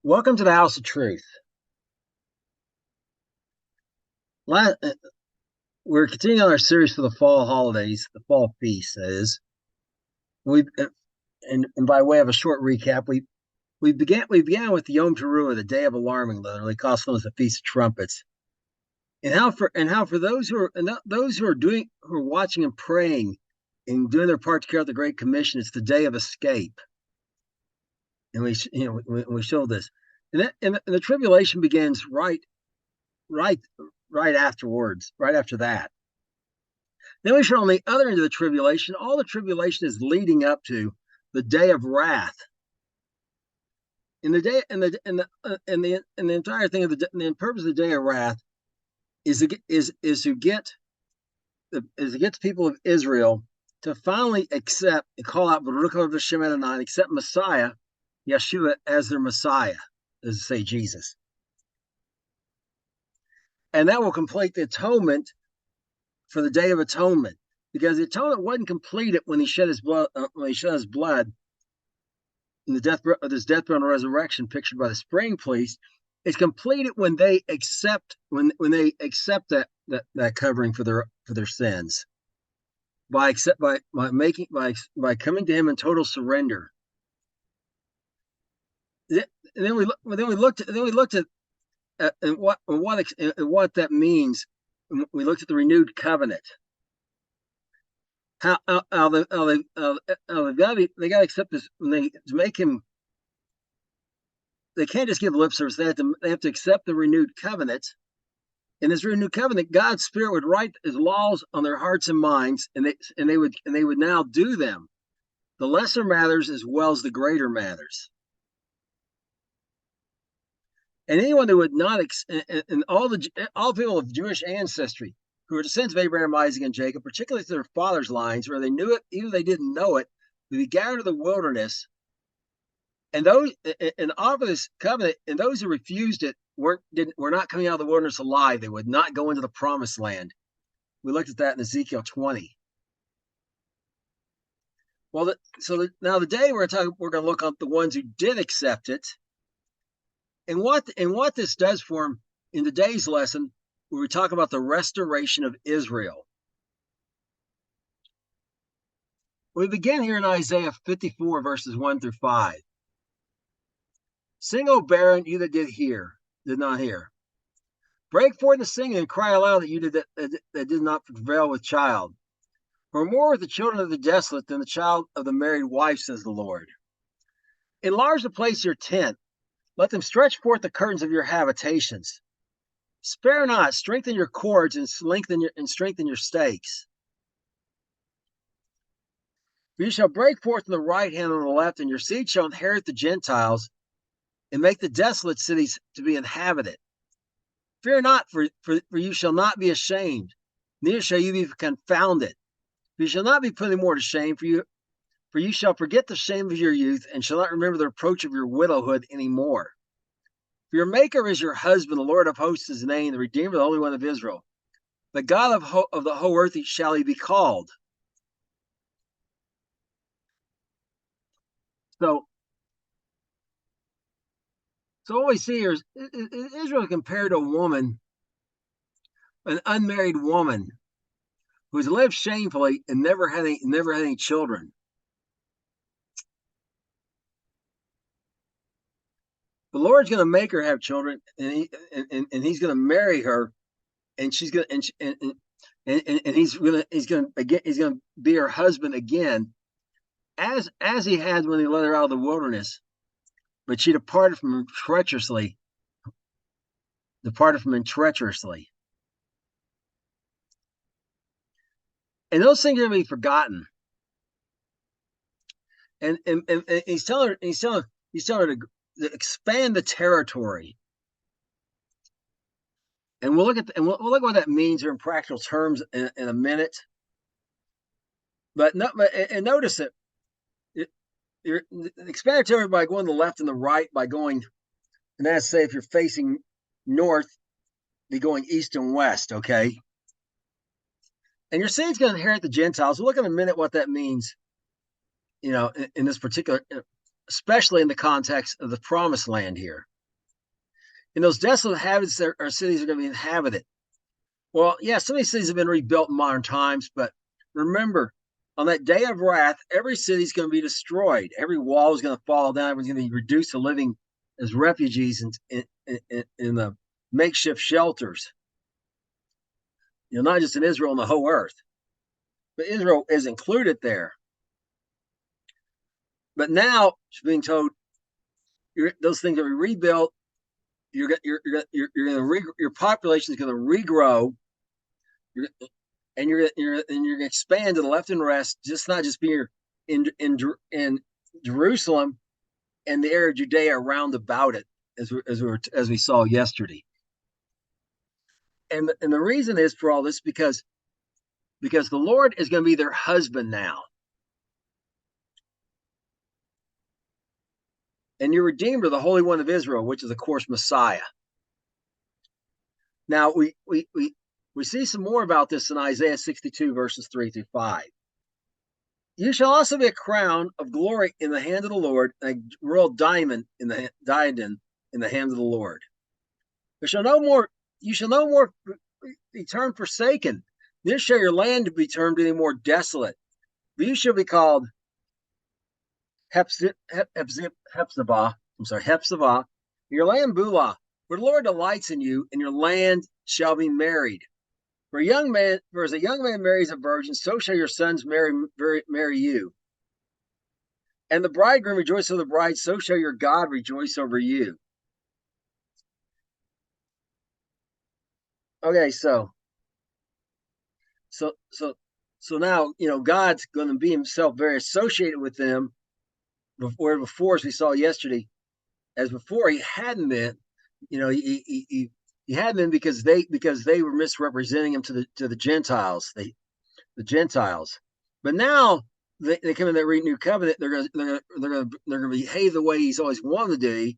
Welcome to the House of Truth. We're continuing on our series for the fall holidays, the fall feast. That is, we and by way of a short recap, we began with the Yom Teruah, the Day of Alarming, literally, also known as the Feast of Trumpets, and how for those who are watching and praying and doing their part to carry out the Great Commission, it's the Day of Escape, and we showed this, and the tribulation begins right right afterwards, right after that. Then we show on the other end of the tribulation, all the tribulation is leading up to the day of wrath. In the day, and the entire thing of the purpose of the day of wrath is to get the people of Israel to finally accept and call out Baruch Hashem Adonai, accept Messiah, Yeshua, as their Messiah, as to say Jesus, and that will complete the atonement for the Day of Atonement, because the atonement wasn't completed when he shed his blood. In the death of his death, burial, and resurrection, pictured by the spring priest, it's completed when they accept that covering for their sins by coming to him in total surrender. And then we looked at what that means. We looked at the renewed covenant. How they got to accept this when they to make him. They can't just give lip service. They have to accept the renewed covenant. In this renewed covenant, God's Spirit would write His laws on their hearts and minds, and they would now do them, the lesser matters as well as the greater matters. And anyone who would not, and all people of Jewish ancestry who are descendants of Abraham, Isaac, and Jacob, particularly to their fathers' lines, where they knew it, even if they didn't know it, would be gathered to the wilderness. And those and offer this covenant, and those who refused it were not coming out of the wilderness alive. They would not go into the promised land. We looked at that in Ezekiel 20. Well, now today we're going to look at the ones who did accept it, and what this does for them in today's lesson, where we talk about the restoration of Israel. We begin here in Isaiah 54, verses 1 through 5. Sing, O barren, you that did not hear. Break forth the singing and cry aloud, that you that did not prevail with child. For more with the children of the desolate than the child of the married wife, says the Lord. Enlarge the place of your tent. Let them stretch forth the curtains of your habitations. Spare not, strengthen your cords and strengthen your stakes. For you shall break forth on the right hand and on the left, and your seed shall inherit the Gentiles, and make the desolate cities to be inhabited. Fear not, for you shall not be ashamed, neither shall you be confounded. For you shall not be put any more to shame, for you shall forget the shame of your youth, and shall not remember the reproach of your widowhood any more. For your Maker is your husband, the Lord of hosts is his name, the Redeemer, the Holy One of Israel. The God of the whole earth shall he be called. So what we see here is Israel compared to a woman, an unmarried woman, who's lived shamefully and never had any children. The Lord's going to make her have children, and He's going to marry her, and she's going and He's going to be her husband again, as He had when He led her out of the wilderness. But she departed from him treacherously. And those things are going to be forgotten. And he's telling her to expand the territory. And we'll look at what that means in practical terms in a minute. But notice it. You're expand territory by going to the left and the right, by going, and that's, say, if you're facing north, be going east and west, okay? And your seed's going to inherit the Gentiles. We'll look in a minute what that means, in this particular, especially in the context of the promised land here. And those desolate habits or cities are going to be inhabited. Well, yeah, some of these cities have been rebuilt in modern times, but remember, on that day of wrath, every city is going to be destroyed. Every wall is going to fall down. Everyone's going to be reduced to living as refugees in the makeshift shelters. Not just in Israel, and the whole earth. But Israel is included there. But now she's being told those things are rebuilt. Your population is going to regrow, and you're going to expand to the left and rest. Not just being in Jerusalem and the area of Judea around about it, as we saw yesterday. And the reason is for all this because the Lord is going to be their husband now. And your Redeemer, the Holy One of Israel, which is, of course, Messiah. Now, we see some more about this in Isaiah 62, verses 3 through 5. You shall also be a crown of glory in the hand of the Lord, and a royal diadem in the hand of the Lord. You shall no more be termed forsaken. Neither shall your land be termed any more desolate. But you shall be called Hephzibah, your land Beulah, where the Lord delights in you, and your land shall be married. For as a young man marries a virgin, so shall your sons marry you. And the bridegroom rejoices over the bride, so shall your God rejoice over you. Okay, so now God's going to be himself very associated with them. Before, as we saw yesterday, as before he hadn't been, he hadn't been because they were misrepresenting him to the Gentiles, the Gentiles. But now they come in that renewed covenant. They're going to behave the way he's always wanted to do.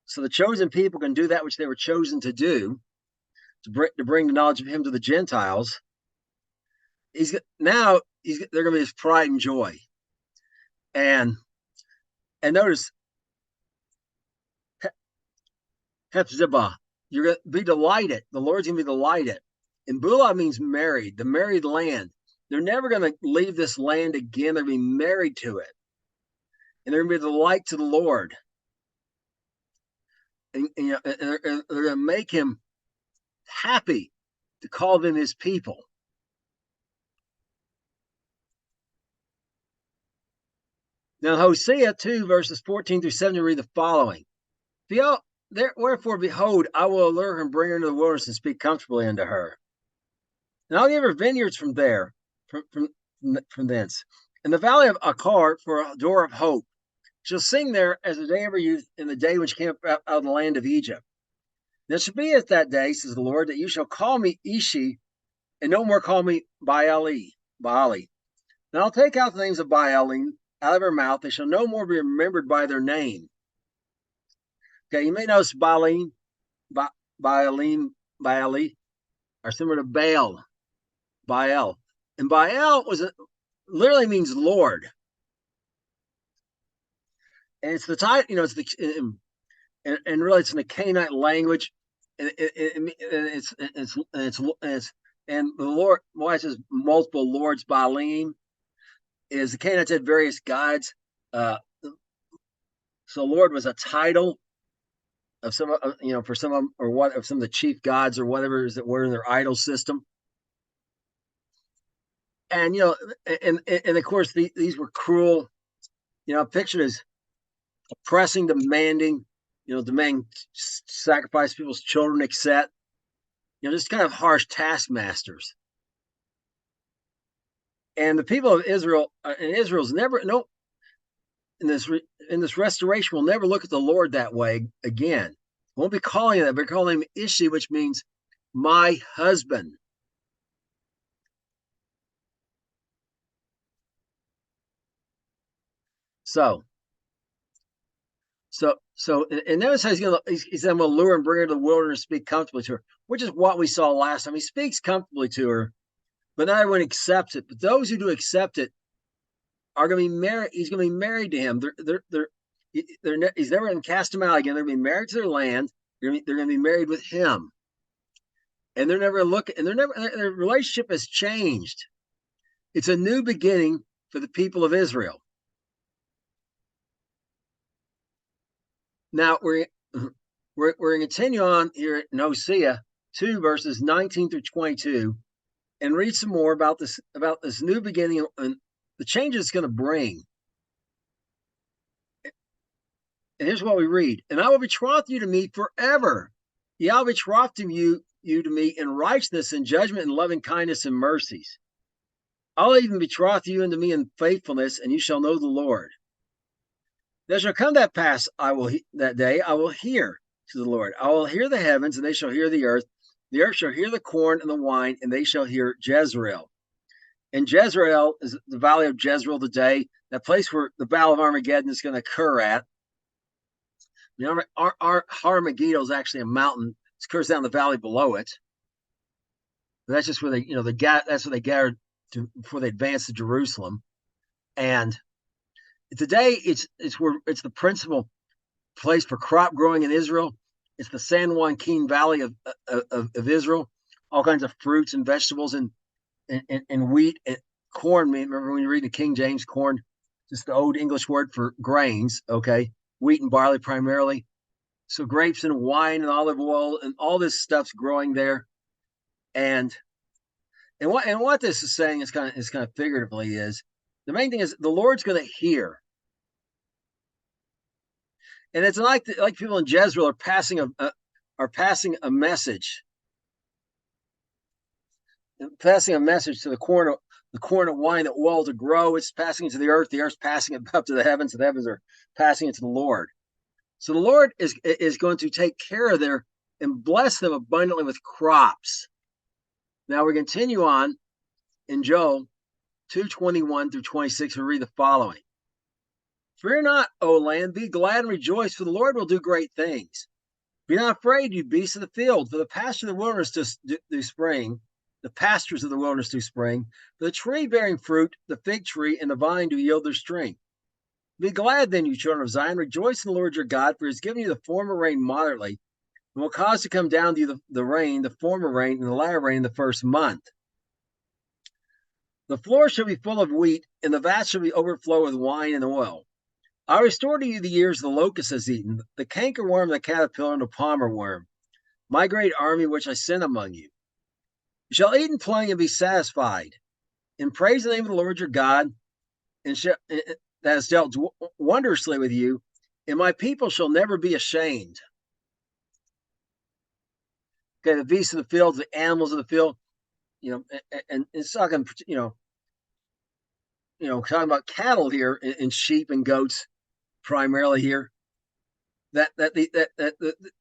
So the chosen people can do that which they were chosen to do, to bring the knowledge of him to the Gentiles. They're going to be his pride and joy. And notice, Hephzibah, you're going to be delighted. The Lord's going to be delighted. And Beulah means married, the married land. They're never going to leave this land again. They're going to be married to it. And they're going to be the delight to the Lord. And they're going to make him happy to call them his people. Now, Hosea 2, verses 14 through 17, read the following. Wherefore, behold, I will allure her and bring her into the wilderness and speak comfortably unto her. And I'll give her vineyards from thence. And the valley of Achor for a door of hope. She'll sing there as the day of her youth, in the day when she came out of the land of Egypt. And it shall be at that day, says the Lord, that you shall call me Ishi, and no more call me Baali. And I'll take out the names of Baalim out of her mouth. They shall no more be remembered by their name. Okay, you may notice Baalim, Baali are similar to Baal. And Baal literally means Lord. And it's the title, and really it's in the Canaanite language. And the Lord, why it says multiple lords, Baalim, is the Canaanites had various gods. So Lord was a title of some, for some of them, or what, of some of the chief gods or whatever that were in their idol system. And and of course these were cruel. Pictured as oppressing, demanding sacrifice people's children, etc. Just kind of harsh taskmasters. And the people of Israel, and Israel's never in this restoration will never look at the Lord that way again. Won't be calling him that, but calling him Ishi, which means my husband. So and notice how he's going to lure and bring her to the wilderness, speak comfortably to her, which is what we saw last time. He speaks comfortably to her, but not everyone accepts it. But those who do accept it are going to be married. He's going to be married to him. He's never going to cast them out again. They're going to be married to their land. They're going to be married with him, and they're never looking, and their relationship has changed. It's a new beginning for the people of Israel. Now we're going to continue on here in Hosea 2 verses 19 through 22 and read some more about this new beginning and the changes it's going to bring. And here's what we read. And I will betroth you to me forever. Yeah, I'll betroth you to me in righteousness and judgment and loving kindness and mercies. I'll even betroth you unto me in faithfulness, and you shall know the Lord. There shall come that pass, that day I will hear to the Lord. I will hear the heavens, and they shall hear the earth. The earth shall hear the corn and the wine, and they shall hear Jezreel. And Jezreel is the valley of Jezreel today, that place where the Battle of Armageddon is going to occur at. You know, our Armageddon is actually a mountain. It occurs down the valley below it. And that's just where that's where they gathered before they advanced to Jerusalem. And today it's the principal place for crop growing in Israel. It's the San Joaquin Valley of Israel. All kinds of fruits and vegetables and wheat and corn. Remember when you read the King James, corn, just the old English word for grains, okay? Wheat and barley primarily. So grapes and wine and olive oil and all this stuff's growing there. And what this is saying is kind of figuratively is the main thing is the Lord's going to hear. And it's like people in Jezreel are passing a message. Passing a message to the corn of wine, the oil to grow. It's passing it to the earth's passing it up to the heavens, and the heavens are passing it to the Lord. So the Lord is going to take care of them and bless them abundantly with crops. Now we continue on in Joel 2:21 through 26. We read the following. Fear not, O land, be glad and rejoice, for the Lord will do great things. Be not afraid, you beasts of the field, for the pasture of the wilderness do spring. The pastures of the wilderness do spring. For the tree bearing fruit, the fig tree, and the vine do yield their strength. Be glad then, you children of Zion. Rejoice in the Lord your God, for he has given you the former rain moderately, and will cause to come down to you the rain, the former rain, and the latter rain in the first month. The floor shall be full of wheat, and the vats shall be overflow with wine and oil. I restore to you the years the locust has eaten, the cankerworm, the caterpillar, and the palmer worm, my great army which I send among you. You shall eat in plenty and be satisfied, and praise the name of the Lord your God, and that has dealt wondrously with you, and my people shall never be ashamed. Okay, the beasts of the field, the animals of the field, and it's talking, talking about cattle here and sheep and goats primarily here. That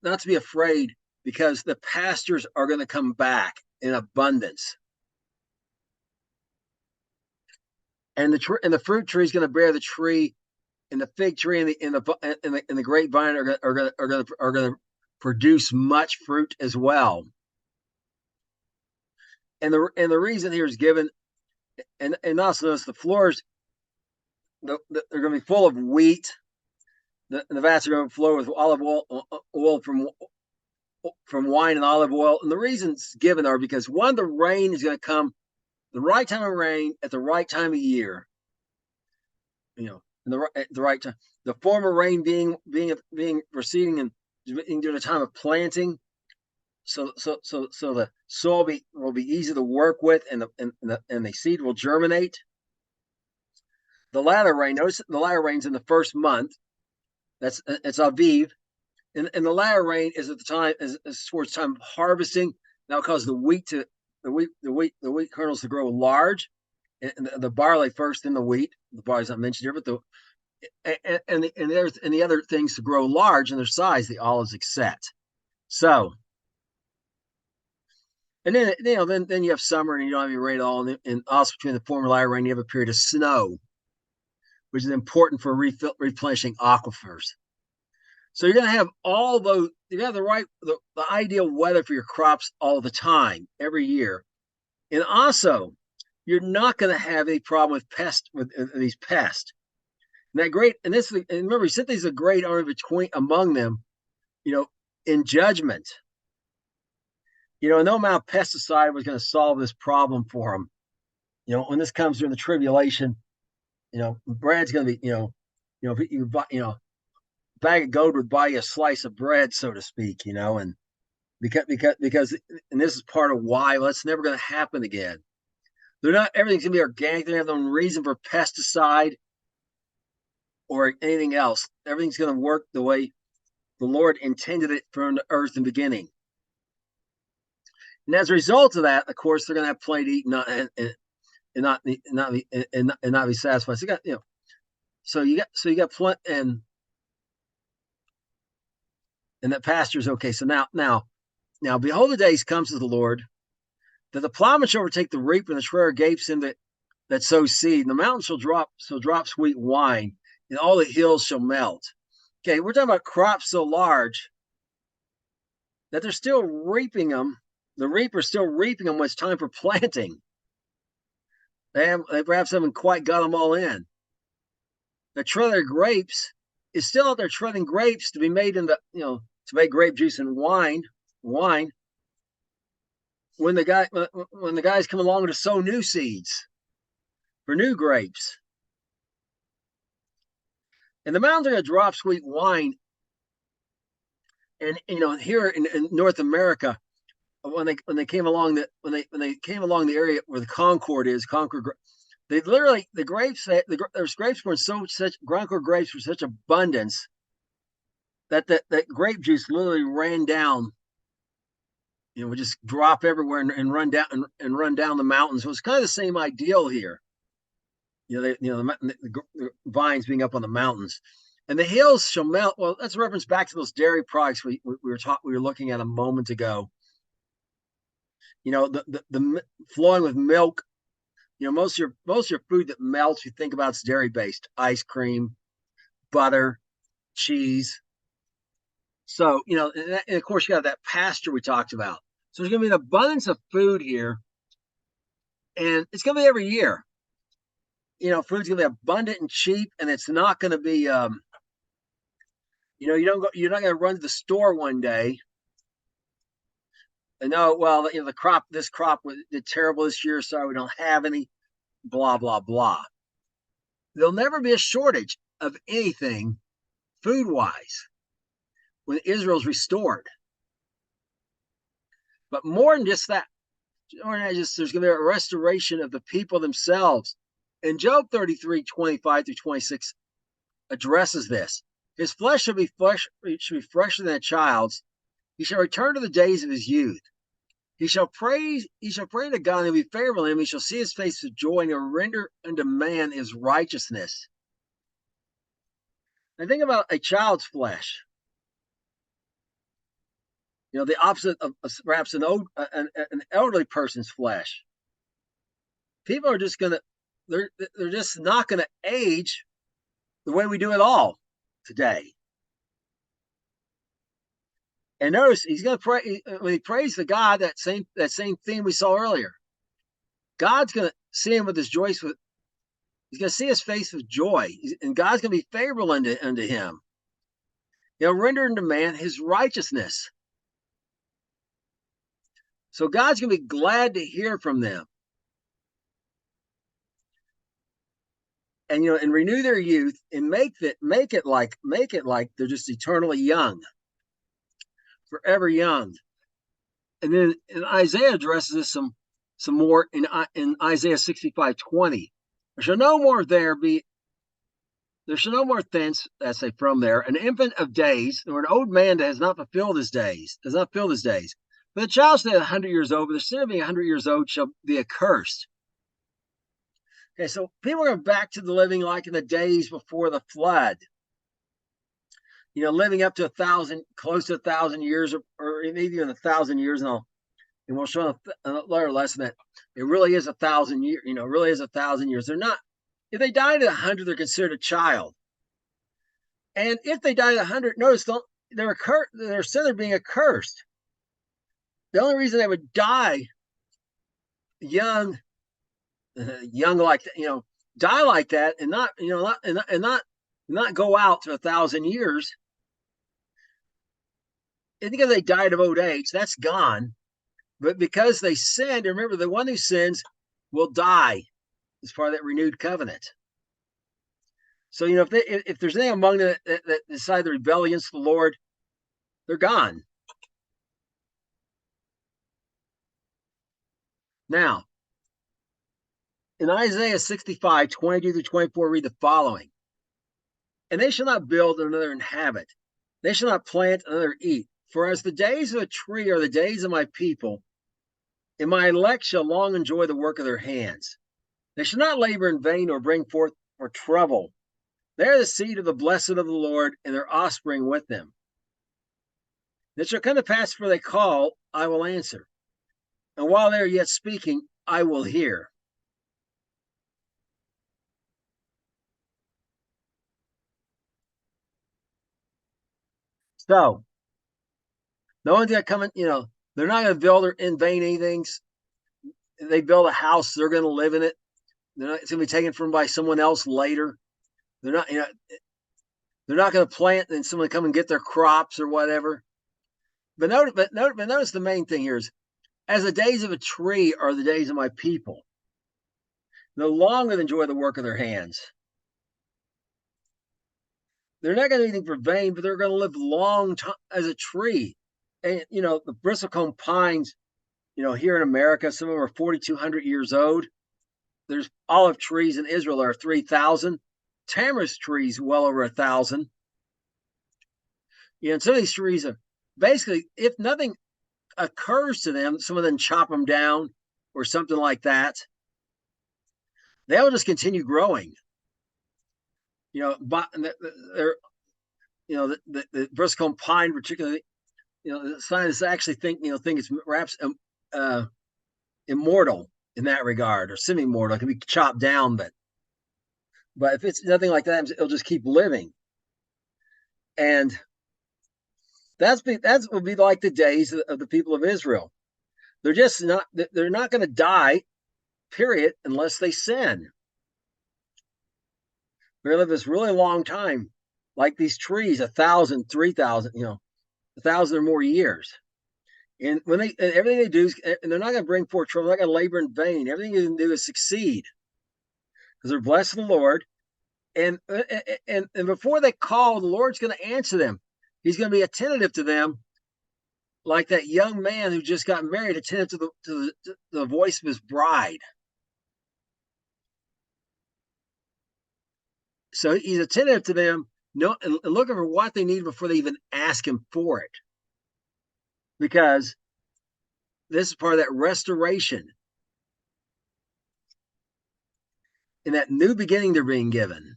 not to be afraid, because the pastures are going to come back in abundance. And the fruit tree is going to bear the tree, and the fig tree and the grapevine are going to produce much fruit as well. And the reason here is given, and also notice the floors, they're going to be full of wheat. The vats are going to flow with olive oil from wine and olive oil. And the reasons given are because, one, the rain is going to come the right time of rain at the right time of year. At the right time. The former rain being proceeding and during the time of planting, so the soil will be easy to work with, and the seed will germinate. The latter rain, notice the latter rain's in the first month. It's Aviv, and the latter rain is at the time is towards time of harvesting. That'll cause the wheat kernels to grow large, and the barley first, then the wheat. The barley's not mentioned here, but the other things to grow large in their size, the olives, etc. So, and then then you have summer, and you don't have any rain at all, and also between the former latter rain, you have a period of snow, which is important for replenishing aquifers. So you're going to have all those. You have the ideal weather for your crops all the time, every year, and also you're not going to have any problem with these pests. And remember, he said there's a great army among them, in judgment. No amount of pesticide was going to solve this problem for them. When this comes during the tribulation, bread's going to be, bag of gold would buy you a slice of bread, so to speak, and because and this is part of why that's never going to happen again. They're not, everything's going to be organic. They have no reason for pesticide or anything else. Everything's going to work the way the Lord intended it from the earth in the beginning. And as a result of that, of course, they're going to have plenty to eat and not be satisfied. So you got plenty, and that pasture is okay. So now, behold, the days comes to the Lord that the plowman shall overtake the reaper, and the shredder gapes in that sows seed. And the mountains shall drop sweet wine, and all the hills shall melt. Okay, we're talking about crops so large that they're still reaping them. The reaper's still reaping them when it's time for planting. They perhaps haven't quite got them all in. The treader grapes is still out there treading grapes to be made to make grape juice and wine. When the guys come along to sow new seeds for new grapes. And the mountains are going to drop sweet wine. And here in North America, when they came along the area where the Concord is, they literally, there's grapes were such Concord grapes were such abundance that grape juice literally ran down. Would just drop everywhere and run down the mountains. So it's kind of the same ideal here. The vines being up on the mountains, and the hills shall melt. Well, that's a reference back to those dairy products we were looking at a moment ago. The flowing with milk. Most of your food that melts, you think about, it's dairy based: ice cream, butter, cheese. So and of course you got that pasture we talked about. So there's going to be an abundance of food here, and it's going to be every year. Food's going to be abundant and cheap, and it's not going to be, you're not going to run to the store one day and this crop did terrible this year, so we don't have any, blah, blah, blah. There'll never be a shortage of anything food-wise when Israel's restored. But more than just that, there's going to be a restoration of the people themselves. And Job 33:25-26 addresses this. His flesh should be fresher than a child's. He shall return to the days of his youth. He shall pray to God, and he'll be favorable to him. He shall see his face with joy, and he'll render unto man his righteousness. And think about a child's flesh. The opposite of perhaps an elderly person's flesh. People are just they're just not going to age the way we do it all today. And notice he's going to pray when he prays to God, that same theme we saw earlier. God's going to see him with his joy. He's going to see his face with joy, and God's going to be favorable unto him. He'll render unto man his righteousness. So God's going to be glad to hear from them. And and renew their youth, and make it like they're just eternally young, forever young. And then Isaiah addresses this some more in Isaiah 65:20. There shall no more thence, I say from there, an infant of days, or an old man that has not fulfilled his days. But the child shall be 100 years old, but the sinner being 100 years old shall be accursed. Okay, so people are back to the living like in the days before the flood. Living up to 1,000, close to 1,000 years, or maybe even 1,000 years. And we'll show another lesson that it really is 1,000 years. Really is 1,000 years. They're not. If they died at 100, they're considered a child. And if they died at 100, notice they're still being accursed. The only reason they would die young like die like that, and not not go out to 1,000 years, And because they died of old age, that's gone. But because they sinned, remember, the one who sins will die as part of that renewed covenant. So, if there's any among them that decide to rebel against the Lord, they're gone. Now, in Isaiah 65, 22 through 24, read the following. And they shall not build and another inhabit. They shall not plant and another eat. For as the days of a tree are the days of my people, and my elect shall long enjoy the work of their hands. They shall not labor in vain or bring forth for trouble. They are the seed of the blessed of the Lord, and their offspring with them. It shall come to pass, for they call, I will answer. And while they are yet speaking, I will hear. So, no one's going to come in, they're not going to build in vain anything. They build a house, they're going to live in it. It's going to be taken from by someone else later. They're not, they're not going to plant and someone come and get their crops or whatever. But notice the main thing here is, as the days of a tree are the days of my people. No longer than enjoy the work of their hands. They're not going to do anything for vain, but they're going to live long time as a tree. And the bristlecone pines, here in America, some of them are 4,200 years old. There's olive trees in Israel that are 3,000. Tamarisk trees well over 1,000. And some of these trees are basically, if nothing occurs to them, some of them chop them down or something like that, they'll just continue growing. But they're, the bristlecone pine, particularly, the scientists actually think it's perhaps immortal in that regard, or semi-mortal. It can be chopped down, but if it's nothing like that, it'll just keep living. And that will be like the days of the people of Israel. They're not going to die, period, unless they sin. They're going to live this really long time, like these trees, 1,000, 3,000, 1,000 or more years. And everything they do is, and they're not going to bring forth trouble, they're not going to labor in vain. Everything they can do is succeed, because they're blessed in the Lord. And before they call, the Lord's going to answer them. He's going to be attentive to them, like that young man who just got married, attentive to the voice of his bride. So he's attentive to them, and looking for what they need before they even ask him for it. Because this is part of that restoration and that new beginning they're being given.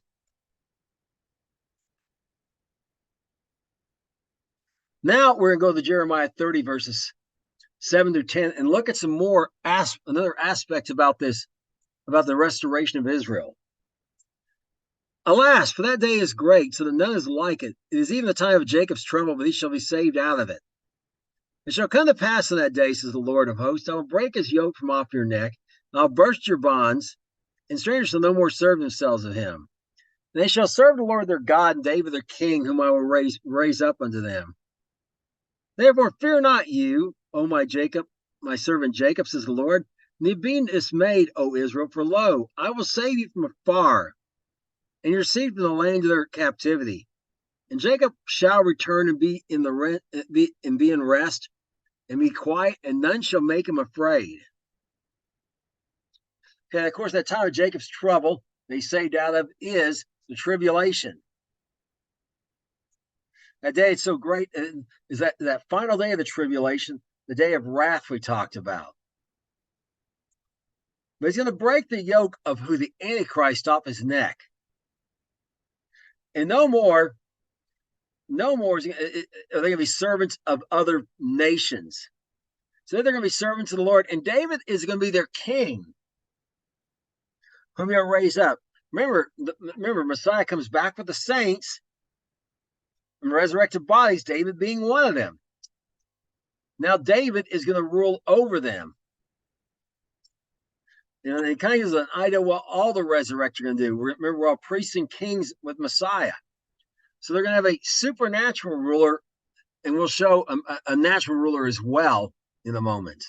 Now we're going to go to Jeremiah 30, verses 7 through 10, and look at some more another aspects about this, about the restoration of Israel. Alas, for that day is great, so that none is like it. It is even the time of Jacob's trouble, but he shall be saved out of it. It shall come to pass in that day, says the Lord of hosts, I will break his yoke from off your neck, and I'll burst your bonds, and strangers shall no more serve themselves of him. And they shall serve the Lord their God, and David their king, whom I will raise up unto them. Therefore fear not you, O my Jacob, my servant Jacob, says the Lord. Be dismayed, O Israel, for lo, I will save you from afar, and your seed from the land of their captivity. And Jacob shall return and be in rest, and be quiet, and none shall make him afraid. Okay, of course, that time of Jacob's trouble they saved out of is the tribulation. That day it's so great is that final day of the tribulation, the day of wrath we talked about. But he's going to break the yoke of who the Antichrist off his neck. And no more are they going to be servants of other nations. So they're going to be servants of the Lord. And David is going to be their king, whom he'll raise up. Remember, Messiah comes back with the saints and resurrected bodies, David being one of them. Now David is going to rule over them. It kind of gives an idea what all the resurrected are going to do. Remember, we're all priests and kings with Messiah. So they're going to have a supernatural ruler and we'll show a natural ruler as well in a moment.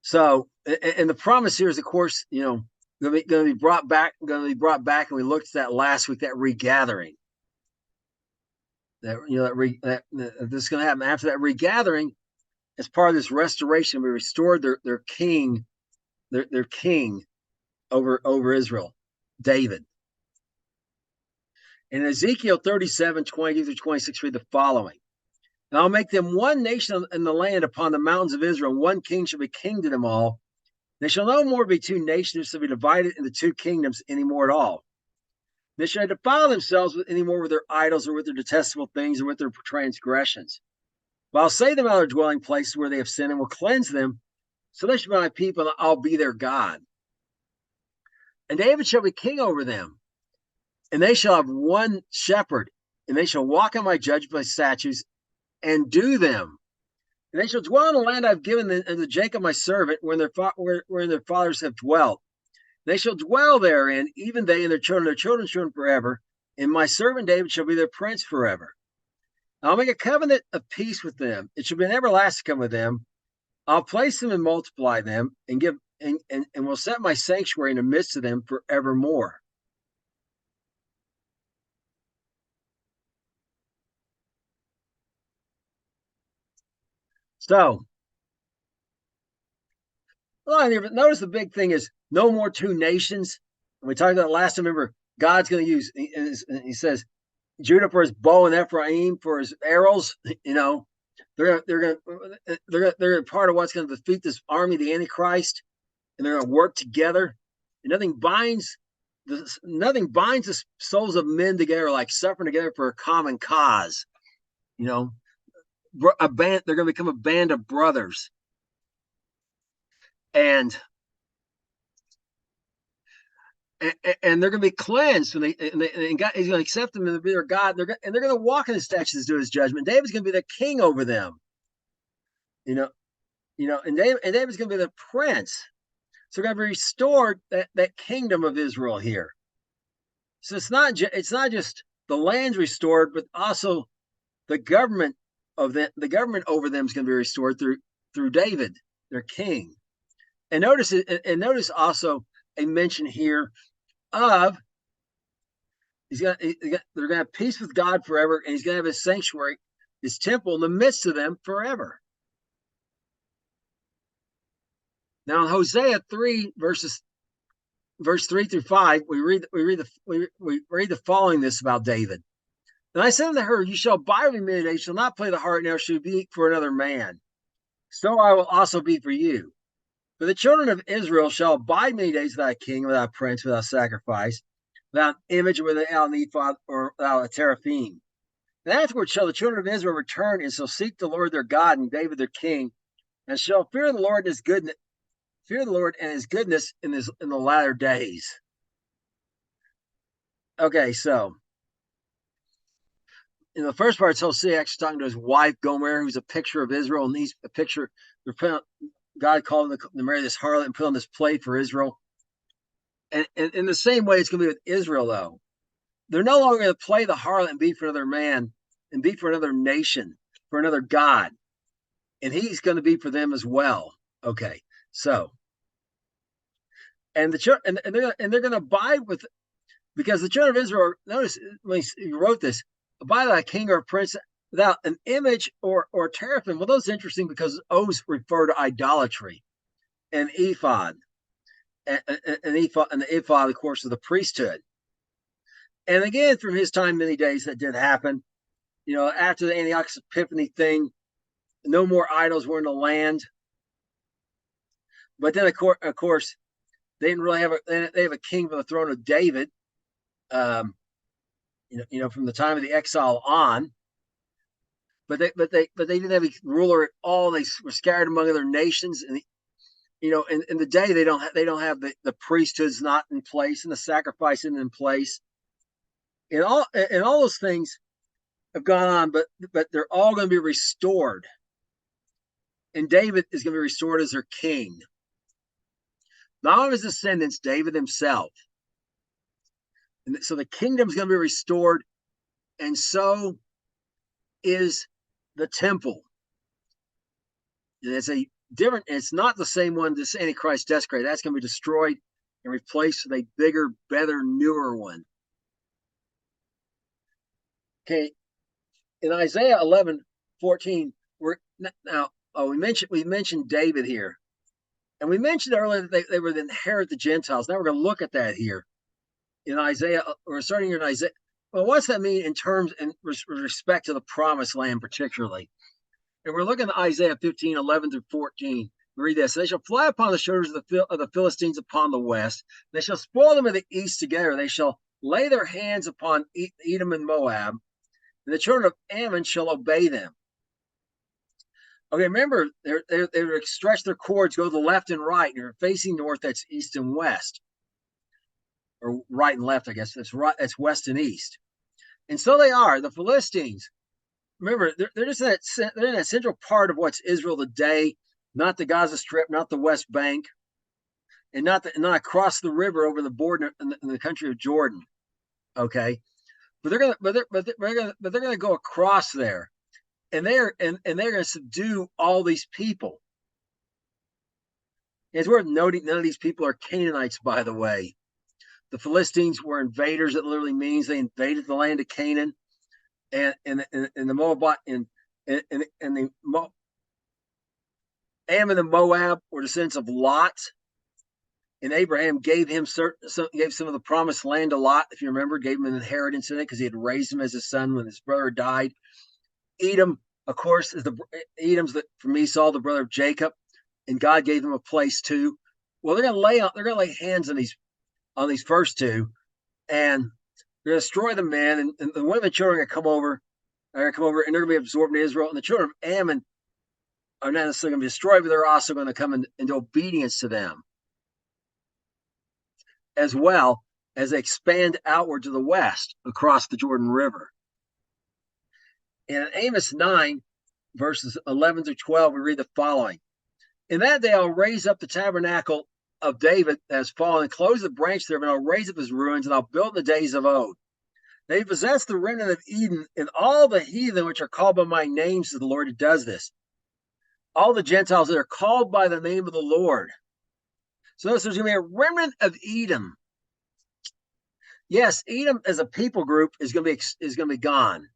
So, and the promise here is, of course, going to be brought back, and we looked at that last week, that regathering. That this is going to happen after that regathering. As part of this restoration, we restored their king, their king over Israel, David. In Ezekiel 37:22-26, read the following. And I'll make them one nation in the land upon the mountains of Israel, and one king shall be king to them all. They shall no more be two nations, shall be divided into two kingdoms any more at all. They shall not defile themselves any more with their idols or with their detestable things or with their transgressions. But I'll save them out of their dwelling places where they have sinned and will cleanse them. So they shall be my people, and I'll be their God. And David shall be king over them. And they shall have one shepherd, and they shall walk on my judgments, my statutes, and do them. And they shall dwell in the land I've given unto Jacob my servant, wherein their fathers have dwelt. They shall dwell therein, even they and their children's children forever. And my servant David shall be their prince forever. I'll make a covenant of peace with them. It shall be an everlasting covenant with them. I'll place them and multiply them, and will set my sanctuary in the midst of them forevermore. So, notice the big thing is no more two nations. We talked about last time. Remember, God's going to use. He says, Judah for his bow and Ephraim for his arrows. They're part of what's going to defeat this army, the Antichrist, and they're going to work together. And nothing binds the souls of men together like suffering together for a common cause. They're going to become a band of brothers, and they're going to be cleansed, and God, He's going to accept them and be their God. And they're going to walk in His statutes, do His judgment. David's going to be the king over them. And David's going to be the prince. So we're going to restore that kingdom of Israel here. So it's not just the land's restored, but also the government over them is going to be restored through David, their king. And notice also a mention here of they're going to have peace with God forever, and He's going to have His sanctuary, His temple in the midst of them forever. Now in Hosea 3 verse 3-5, we read the following this about David. And I said unto her, you shall abide with me today, shall not play the harlot, nor shall be for another man. So I will also be for you. For the children of Israel shall abide many days without a king, without a prince, without sacrifice, without image, without an ephod, or without a teraphim. And afterwards shall the children of Israel return and shall seek the Lord their God and David their king, and shall fear the Lord and His goodness, in the latter days. Okay, so in the first part, Hosea actually talking to his wife Gomer, who's a picture of Israel, and he's a picture. God called him to marry this harlot and put on this plate for Israel. And in the same way, it's going to be with Israel, though. They're no longer going to play the harlot and be for another man and be for another nation, for another God. And He's going to be for them as well. Okay, so and the church, and they're going to abide with, because the children of Israel. Notice when he wrote this, abide like a king or a prince without an image or teraphim. Well, those are interesting because oaths refer to idolatry, and ephod, and the ephod, of course, is the priesthood. And again, from his time, many days that did happen. After the Antiochus Epiphany thing, no more idols were in the land. But then, of course, they didn't really have they have a king from the throne of David. From the time of the exile on. But they didn't have a ruler at all. They were scattered among other nations, and in the day they don't have the priesthoods not in place and the sacrifice isn't in place. And all those things have gone on, but they're all going to be restored. And David is going to be restored as their king. Not only his descendants, David himself. And so the kingdom is going to be restored and so is the temple. And it's a different, it's not the same one this Antichrist desecrated. That's going to be destroyed and replaced with a bigger, better, newer one. Okay, in Isaiah 11:14, we're now. Oh, we mentioned David here, and we mentioned earlier that they were to inherit the Gentiles. Now we're going to look at that here in Isaiah. We're starting here in Isaiah. Well, what's that mean in terms in respect to the promised land, particularly? And we're looking at Isaiah 15:11-14. We read this: "They shall fly upon the shoulders of the Philistines upon the west. They shall spoil them of the east together. They shall lay their hands upon Edom and Moab, and the children of Ammon shall obey them." Okay, remember, they stretch their cords, go to the left and right, and you're facing north, that's east and west. Or right and left, I guess. That's west and east. And so they are, the Philistines. Remember, they're just they're in that central part of what's Israel today, not the Gaza Strip, not the West Bank, and not across the river over the border in the country of Jordan. Okay, but they're gonna go across there, and they're gonna subdue all these people. It's worth noting none of these people are Canaanites, by the way. The Philistines were invaders. It literally means they invaded the land of Canaan, and the Moabite and the Ammon and Moab were descendants of Lot, and Abraham gave some of the promised land to Lot, if you remember, gave him an inheritance in it because he had raised him as his son when his brother died. Edom, of course, Edom's from Esau, the brother of Jacob, and God gave them a place too. Well, they're gonna lay hands on these first two, and they're gonna destroy the men, and the women and children are gonna come over, and they're gonna be absorbed into Israel, and the children of Ammon are not necessarily gonna be destroyed, but they're also gonna come into obedience to them, as well as they expand outward to the west across the Jordan River. And in Amos 9, verses 11-12, we read the following: "In that day I'll raise up the tabernacle of David that has fallen, and close the branch thereof, and I'll raise up his ruins, and I'll build in the days of old. They possess the remnant of Eden, and all the heathen which are called by my name, says the Lord who does this." All the Gentiles that are called by the name of the Lord. So there's going to be a remnant of Edom. Yes, Edom as a people group is going to be gone.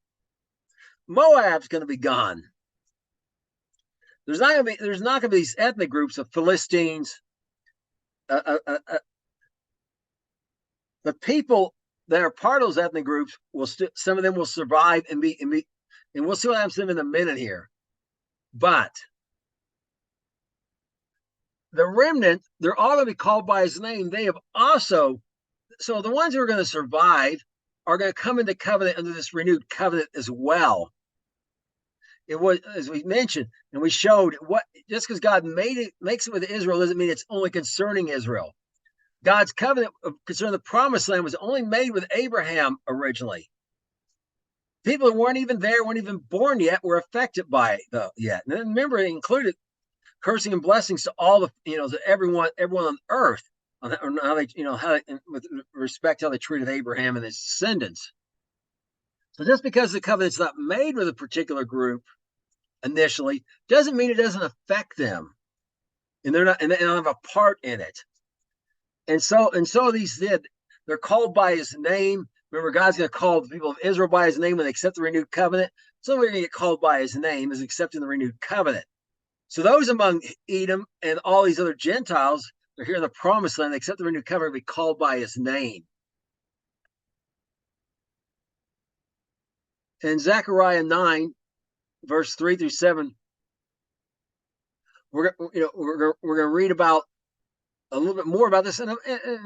Moab's going to be gone. There's not going to be these ethnic groups of Philistines. The people that are part of those ethnic groups some of them will survive and we'll see what happens to them in a minute here. But the remnant, they're all going to be called by his name. They have also, so the ones who are going to survive are going to come into covenant under this renewed covenant as well. It was, as we mentioned, and we showed, what just because God makes it with Israel doesn't mean it's only concerning Israel. God's covenant concerning the promised land was only made with Abraham originally. People who weren't even there, weren't even born yet, were affected by it yet. And then remember, it included cursing and blessings to all the, to everyone on earth, on how they, with respect to how they treated Abraham and his descendants. So just because the covenant's not made with a particular group initially, doesn't mean it doesn't affect them, and they don't have a part in it. And so these they're called by his name. Remember, God's going to call the people of Israel by his name when they accept the renewed covenant. So we're going to get called by his name as accepting the renewed covenant. So those among Edom and all these other Gentiles are here in the promised land, they accept the renewed covenant, be called by his name. In Zechariah 9, verse 3-7, we're going to read about a little bit more about this, and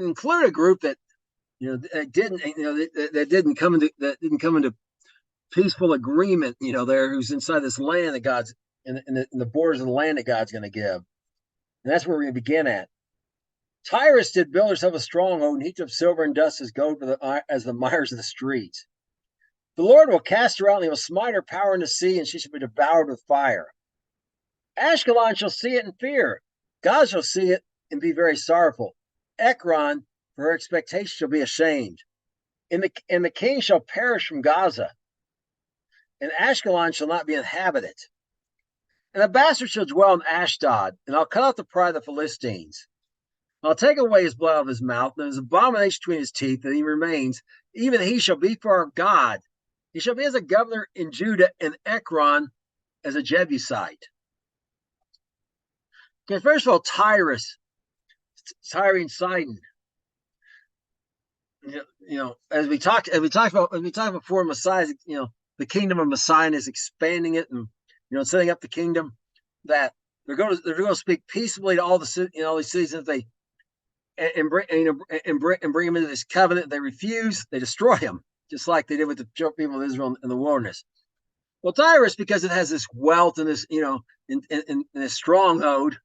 include a group that that didn't come into peaceful agreement, there, who's inside this land that God's in the borders of the land that God's going to give, and that's where we're going to begin at. Tyrus did build herself a stronghold, and heaped up silver and dust as gold as the mires of the streets. The Lord will cast her out, and he will smite her power in the sea, and she shall be devoured with fire. Ashkelon shall see it and fear. God shall see it and be very sorrowful. Ekron, for her expectation, shall be ashamed. And the king shall perish from Gaza. and Ashkelon shall not be inhabited. And a bastard shall dwell in Ashdod, and I'll cut off the pride of the Philistines. I'll take away his blood out of his mouth, and his abomination between his teeth, and he remains. Even he shall be for our God. He shall be as a governor in Judah, and Ekron as a Jebusite. Okay, first of all, Tyrus, Tyre and Sidon. As we talked about before, Messiah, the kingdom of Messiah is expanding it and setting up the kingdom that they're going to speak peaceably to all the all these cities if they and bring them into this covenant. They refuse, they destroy them, just like they did with the people of Israel in the wilderness. Well, Tyrus, because it has this wealth and this in this stronghold,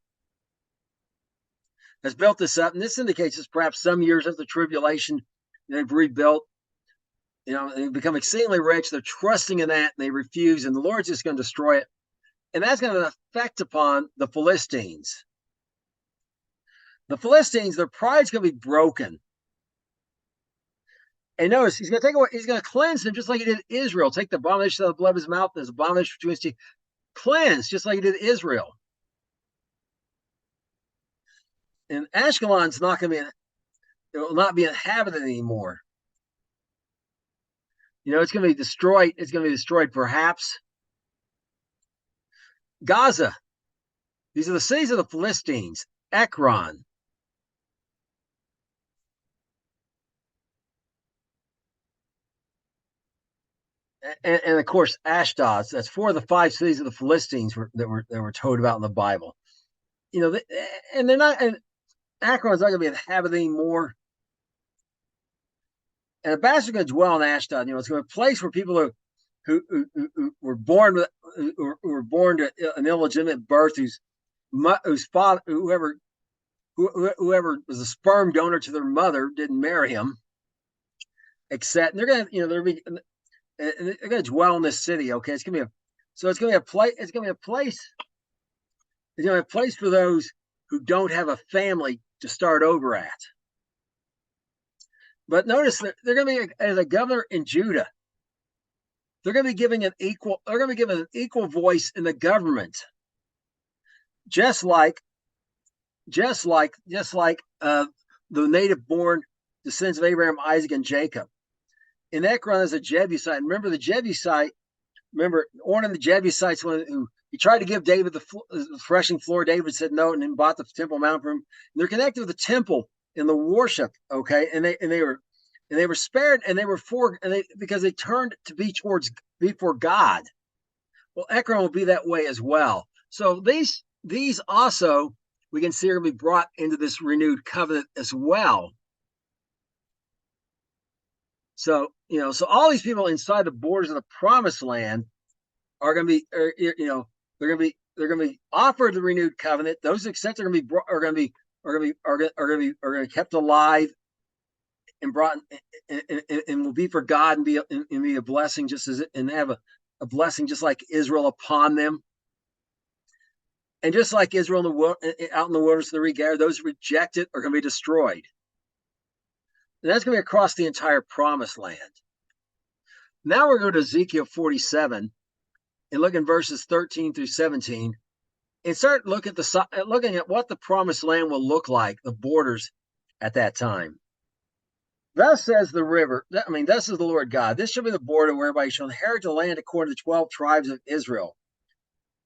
has built this up, and this indicates it's perhaps some years after the tribulation. They've rebuilt, they become exceedingly rich. They're trusting in that, and they refuse, and the Lord's just going to destroy it. And that's going to affect upon the Philistines. The Philistines, their pride's going to be broken. And notice, he's going to cleanse them just like he did Israel. Take the abomination of the blood of his mouth and his abomination between his teeth. Cleanse just like he did Israel. And Ashkelon's not going to be, it will not be inhabited anymore. It's going to be destroyed. It's going to be destroyed perhaps. Gaza. These are the cities of the Philistines. Ekron. And of course, Ashdod. That's 4 of the 5 cities of the Philistines that were told about in the Bible. And they're not. And Akron's not going to be inhabited anymore. And a bastard going to dwell in Ashdod. It's going to be a place where people who were born to an illegitimate birth, whose father, whoever was a sperm donor to their mother, didn't marry him. Except they're going to dwell in this city. Okay, it's going to be a place. It's going to be a place for those who don't have a family to start over at. But notice that they're going to be as a governor in Judah. They're going to be given an equal voice in the government, just like the native-born descendants of Abraham, Isaac, and Jacob. In Ekron is a Jebusite. Remember the Jebusite. Remember one of the Jebusites who he tried to give David the threshing floor. David said no, and then bought the Temple Mount for him. And they're connected with the temple in the worship. Okay, and they were spared, and they were because they turned to be for God. Well, Ekron will be that way as well. So these also we can see are going to be brought into this renewed covenant as well. So so all these people inside the borders of the Promised Land are going to be, they're going to be offered the renewed covenant. Those accept are going to be kept alive and brought and will be for God and be a blessing and have a blessing just like Israel upon them. And just like Israel out in the wilderness of the regard, those who reject it are going to be destroyed. And that's going to be across the entire Promised Land. Now we're going to Ezekiel 47 and look in verses 13 through 17 and start looking at what the Promised Land will look like, the borders at that time. Thus says the river, thus is the Lord God. This shall be the border whereby you shall inherit the land according to the 12 tribes of Israel.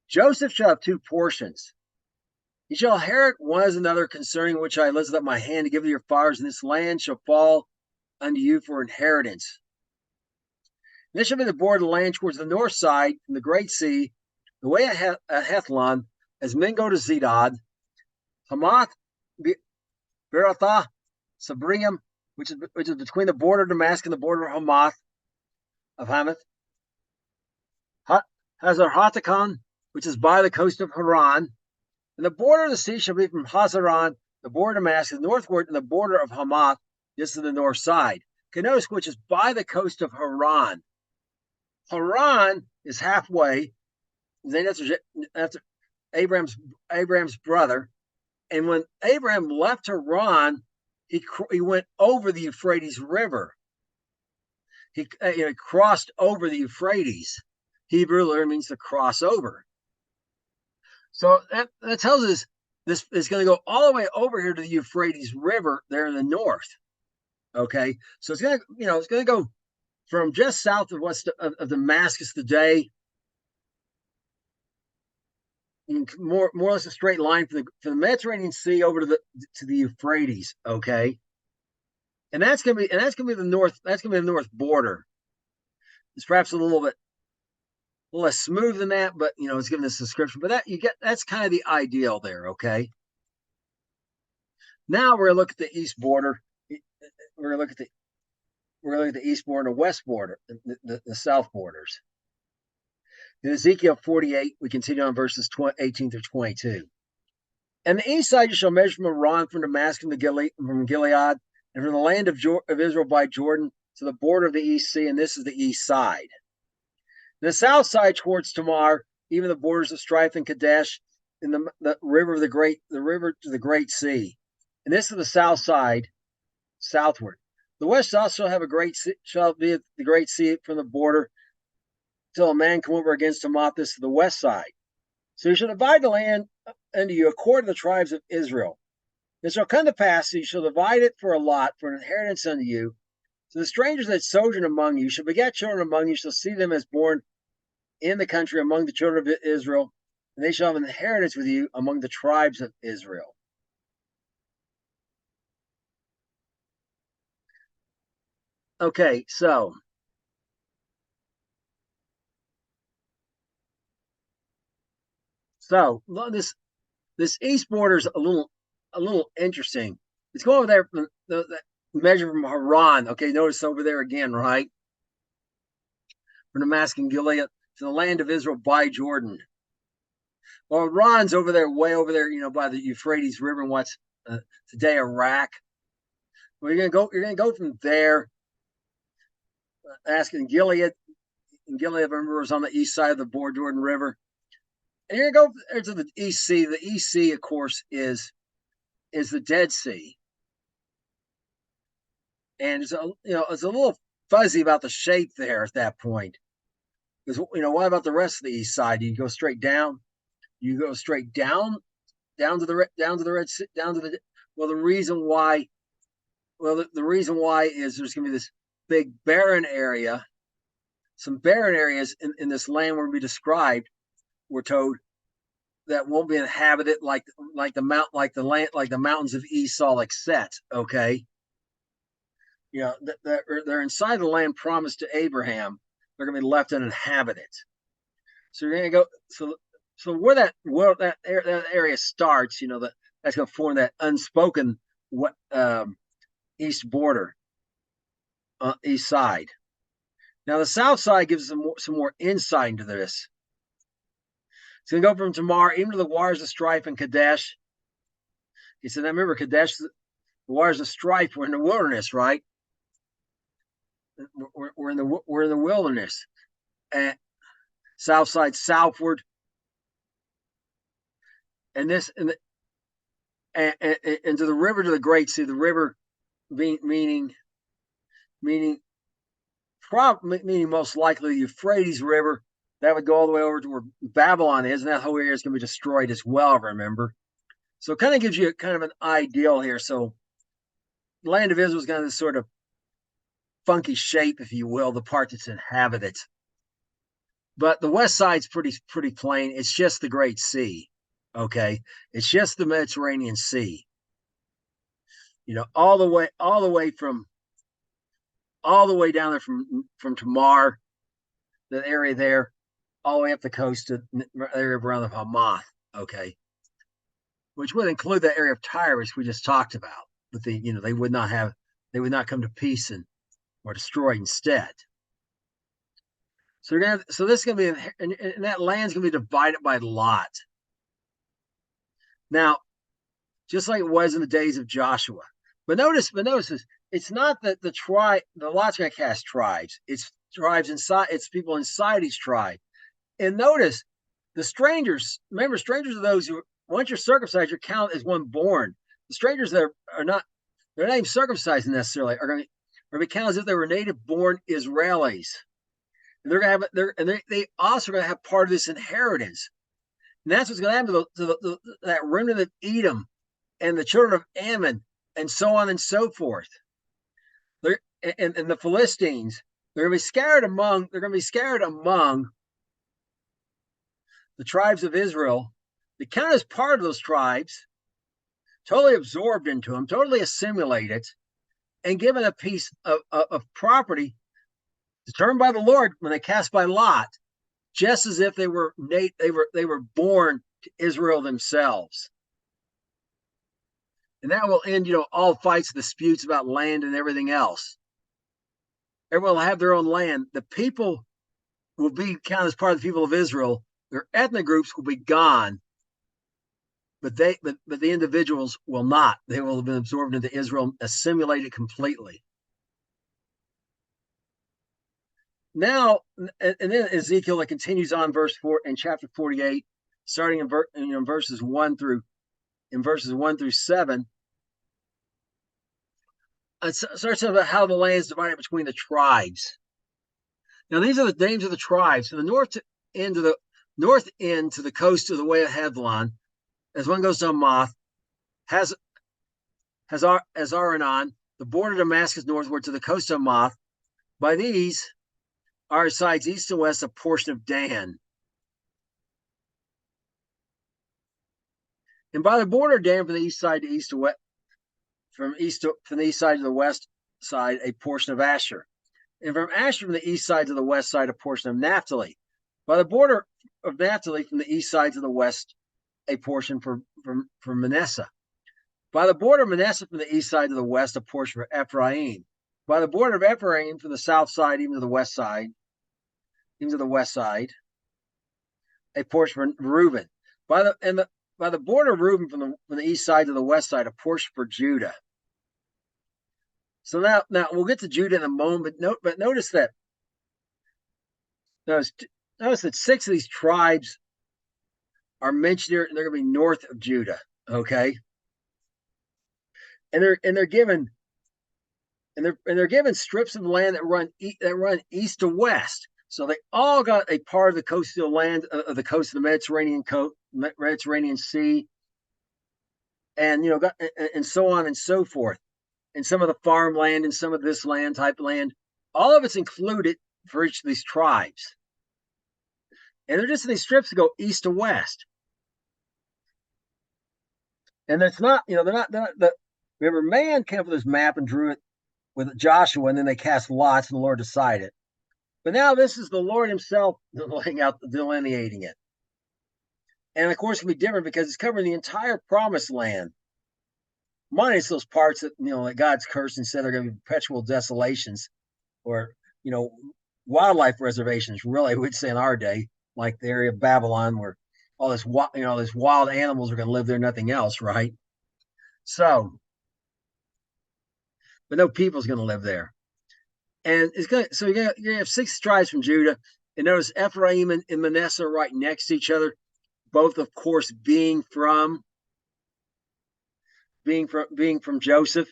Joseph shall have 2 portions. He shall inherit one as another, concerning which I lifted up my hand to give to your fathers, and this land shall fall unto you for inheritance. And this shall be the border of the land towards the north side, from the great sea, the way at Hethlon, as men go to Zedad, Hamath, Berothah, Sabrium, which is between the border of Damascus and the border of Hamath, Hazar-Hatakon, which is by the coast of Haran. And the border of the sea shall be from Hazaron, the border of Damascus, northward, and the border of Hamath, just to the north side. Okay, notice which is by the coast of Haran. Haran is halfway. That's Abraham's brother. And when Abraham left Haran, he went over the Euphrates River. He crossed over the Euphrates. Hebrew literally means to cross over. So that tells us this is going to go all the way over here to the Euphrates River there in the north. Okay, so it's going to it's going to go from just south of of Damascus today, more or less a straight line from the Mediterranean Sea over to the Euphrates. Okay, and that's going to be the north. That's going to be the north border. It's perhaps a little less smooth than that, but it's given this description. But that's kind of the ideal there. Okay. Now we're gonna look at the east border. We're gonna look at the east border and the west border, the south borders. In Ezekiel 48, we continue on verses 18 through 22. And the east side you shall measure from Iran, from Damascus from Gilead, and from the land of Israel by Jordan to the border of the East Sea, and this is the east side. And the south side towards Tamar, even the borders of Strife and Kadesh, in the river to the great sea. And this is the south side, southward. The west also shall be the great sea from the border till a man come over against Hamath, this to the west side. So you shall divide the land unto you according to the tribes of Israel. It shall come to pass, so you shall divide it for a lot, for an inheritance unto you. So the strangers that sojourn among you shall beget children among you, shall see them as born in the country among the children of Israel, and they shall have an inheritance with you among the tribes of Israel. Okay, so this east border is a little interesting. It's going over there from the measure from Haran. Okay, notice over there again, right? From Damascus and Gilead to the land of Israel by Jordan. Well, Haran's over there, way over there, by the Euphrates River in what's today Iraq. Well, you're gonna go from there, asking Gilead. And Gilead, remember, was on the east side of the Jordan River. And you're gonna go to the East Sea. The East Sea, of course, is the Dead Sea, and it's a little fuzzy about the shape there at that point. Because what about the rest of the east side? You go straight down. You go straight down to the Red Sea, down to the. Well, the reason why is there's going to be this big barren area, some barren areas in this land where we described. We're told that won't be inhabited like the mountains of Esau, like Set. Okay, they're inside the land promised to Abraham. They're going to be left uninhabited. So you're going to go. So where that area starts, that's going to form that unspoken east border, east side. Now the south side gives some more insight into this. It's going to go from Tamar even to the waters of Strife and Kadesh. He said, I remember Kadesh, the waters of Strife were in the wilderness, right? We're in the wilderness. And south side southward. And this and to the river to the great sea, the river meaning most likely the Euphrates River, that would go all the way over to where Babylon is, and that whole area is going to be destroyed as well, remember? So it kind of gives you kind of an ideal here. So the land of Israel is going to this sort of funky shape, if you will, the part that's inhabited. But the west side's pretty plain. It's just the Great Sea. Okay, it's just the Mediterranean Sea. All the way down there from Tamar, the area there, all the way up the coast to the area around the Hamath. Okay, which would include the area of Tyre, which we just talked about. But they would not come to peace or destroyed instead. So this is going to be, and that land's going to be divided by lot. Now, just like it was in the days of Joshua. But notice this, it's not that the lot's going to cast tribes. It's tribes inside, it's people inside each tribe. And notice the strangers, remember, strangers are those who, once you're circumcised, you're counted as one born. The strangers that are not, they're not even circumcised necessarily, are going to be counted as if they were native born Israelis. And they're going to have they also are going to have part of this inheritance. And that's what's going to happen to that remnant of Edom and the children of Ammon and so on and so forth. And the Philistines, they're going to be scattered among the tribes of Israel. They count as part of those tribes, totally absorbed into them, totally assimilated, and given a piece of property determined by the Lord when they cast by lot, just as if they were born to Israel themselves. And that will end, all fights, disputes about land and everything else. Everyone will have their own land. The people will be counted as part of the people of Israel. Their ethnic groups will be gone, but the individuals will not. They will have been absorbed into Israel, assimilated completely. Now, and then Ezekiel continues on verse 4 in chapter 48, starting in verses 1 through 7. It starts about how the land is divided between the tribes. Now, these are the names of the tribes. From the north end to the coast of the way of Hebron, as one goes to Hamath, Aranon, the border of Damascus northward to the coast of Hamath. By these are sides east and west a portion of Dan. And by the border of Dan from the east side to east to west, from the east side to the west side, a portion of Asher. And from Asher from the east side to the west side, a portion of Naphtali. By the border of Naphtali from the east side to the west, a portion from Manasseh. By the border of Manasseh from the east side to the west, a portion for Ephraim. By the border of Ephraim from the south side, even to the west side, a portion for Reuben. By the border of Reuben from the east side to the west side, a portion for Judah. So now we'll get to Judah in a moment. But notice that 6 of these tribes are mentioned here, and they're going to be north of Judah. Okay, and they're given strips of land that run east to west. So they all got a part of the coastal land of the coast of the Mediterranean Sea, and and so on and so forth, and some of the farmland and some of this land type land. All of it's included for each of these tribes, and they're just in these strips that go east to west. And it's not, they're not. Remember, man came up with this map and drew it with Joshua, and then they cast lots, and the Lord decided. But now this is the Lord Himself delineating it. And of course, it'll be different because it's covering the entire promised land, minus those parts that that God's cursed and said are going to be perpetual desolations, or wildlife reservations. Really, we'd say in our day, like the area of Babylon, where all this wild animals are going to live there, nothing else, right? So, but no people's going to live there. And it's going to, so you're going to have 6 tribes from Judah, and notice Ephraim and Manasseh are right next to each other, both of course being from Joseph.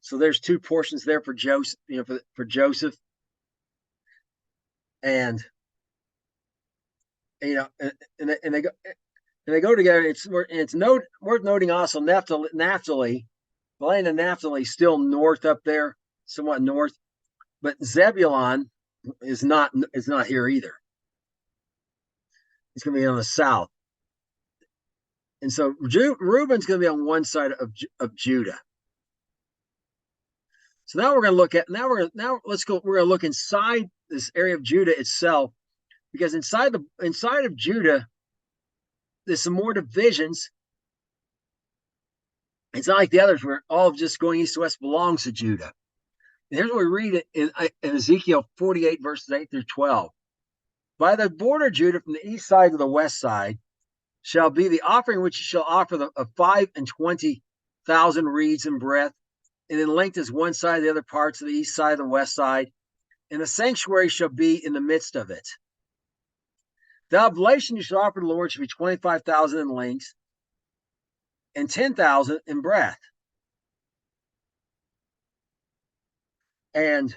So there's 2 portions there for Joseph, for Joseph, and and they go together. It's worth noting also Naphtali, the land of Naphtali, still north up there, somewhat north, but Zebulon is not here either. It's going to be on the south, and so Reuben's going to be on one side of Judah. So now we're going to look inside this area of Judah itself, because inside of Judah, there's some more divisions. It's not like the others where all of just going east to west belongs to Judah. And here's what we read in Ezekiel 48, verses 8 through 12. By the border of Judah from the east side to the west side shall be the offering which you shall offer of 25,000 reeds in breadth, and in length as one side of the other parts of the east side and the west side, and the sanctuary shall be in the midst of it. The oblation you shall offer to the Lord shall be 25,000 in length and 10,000 in breadth. And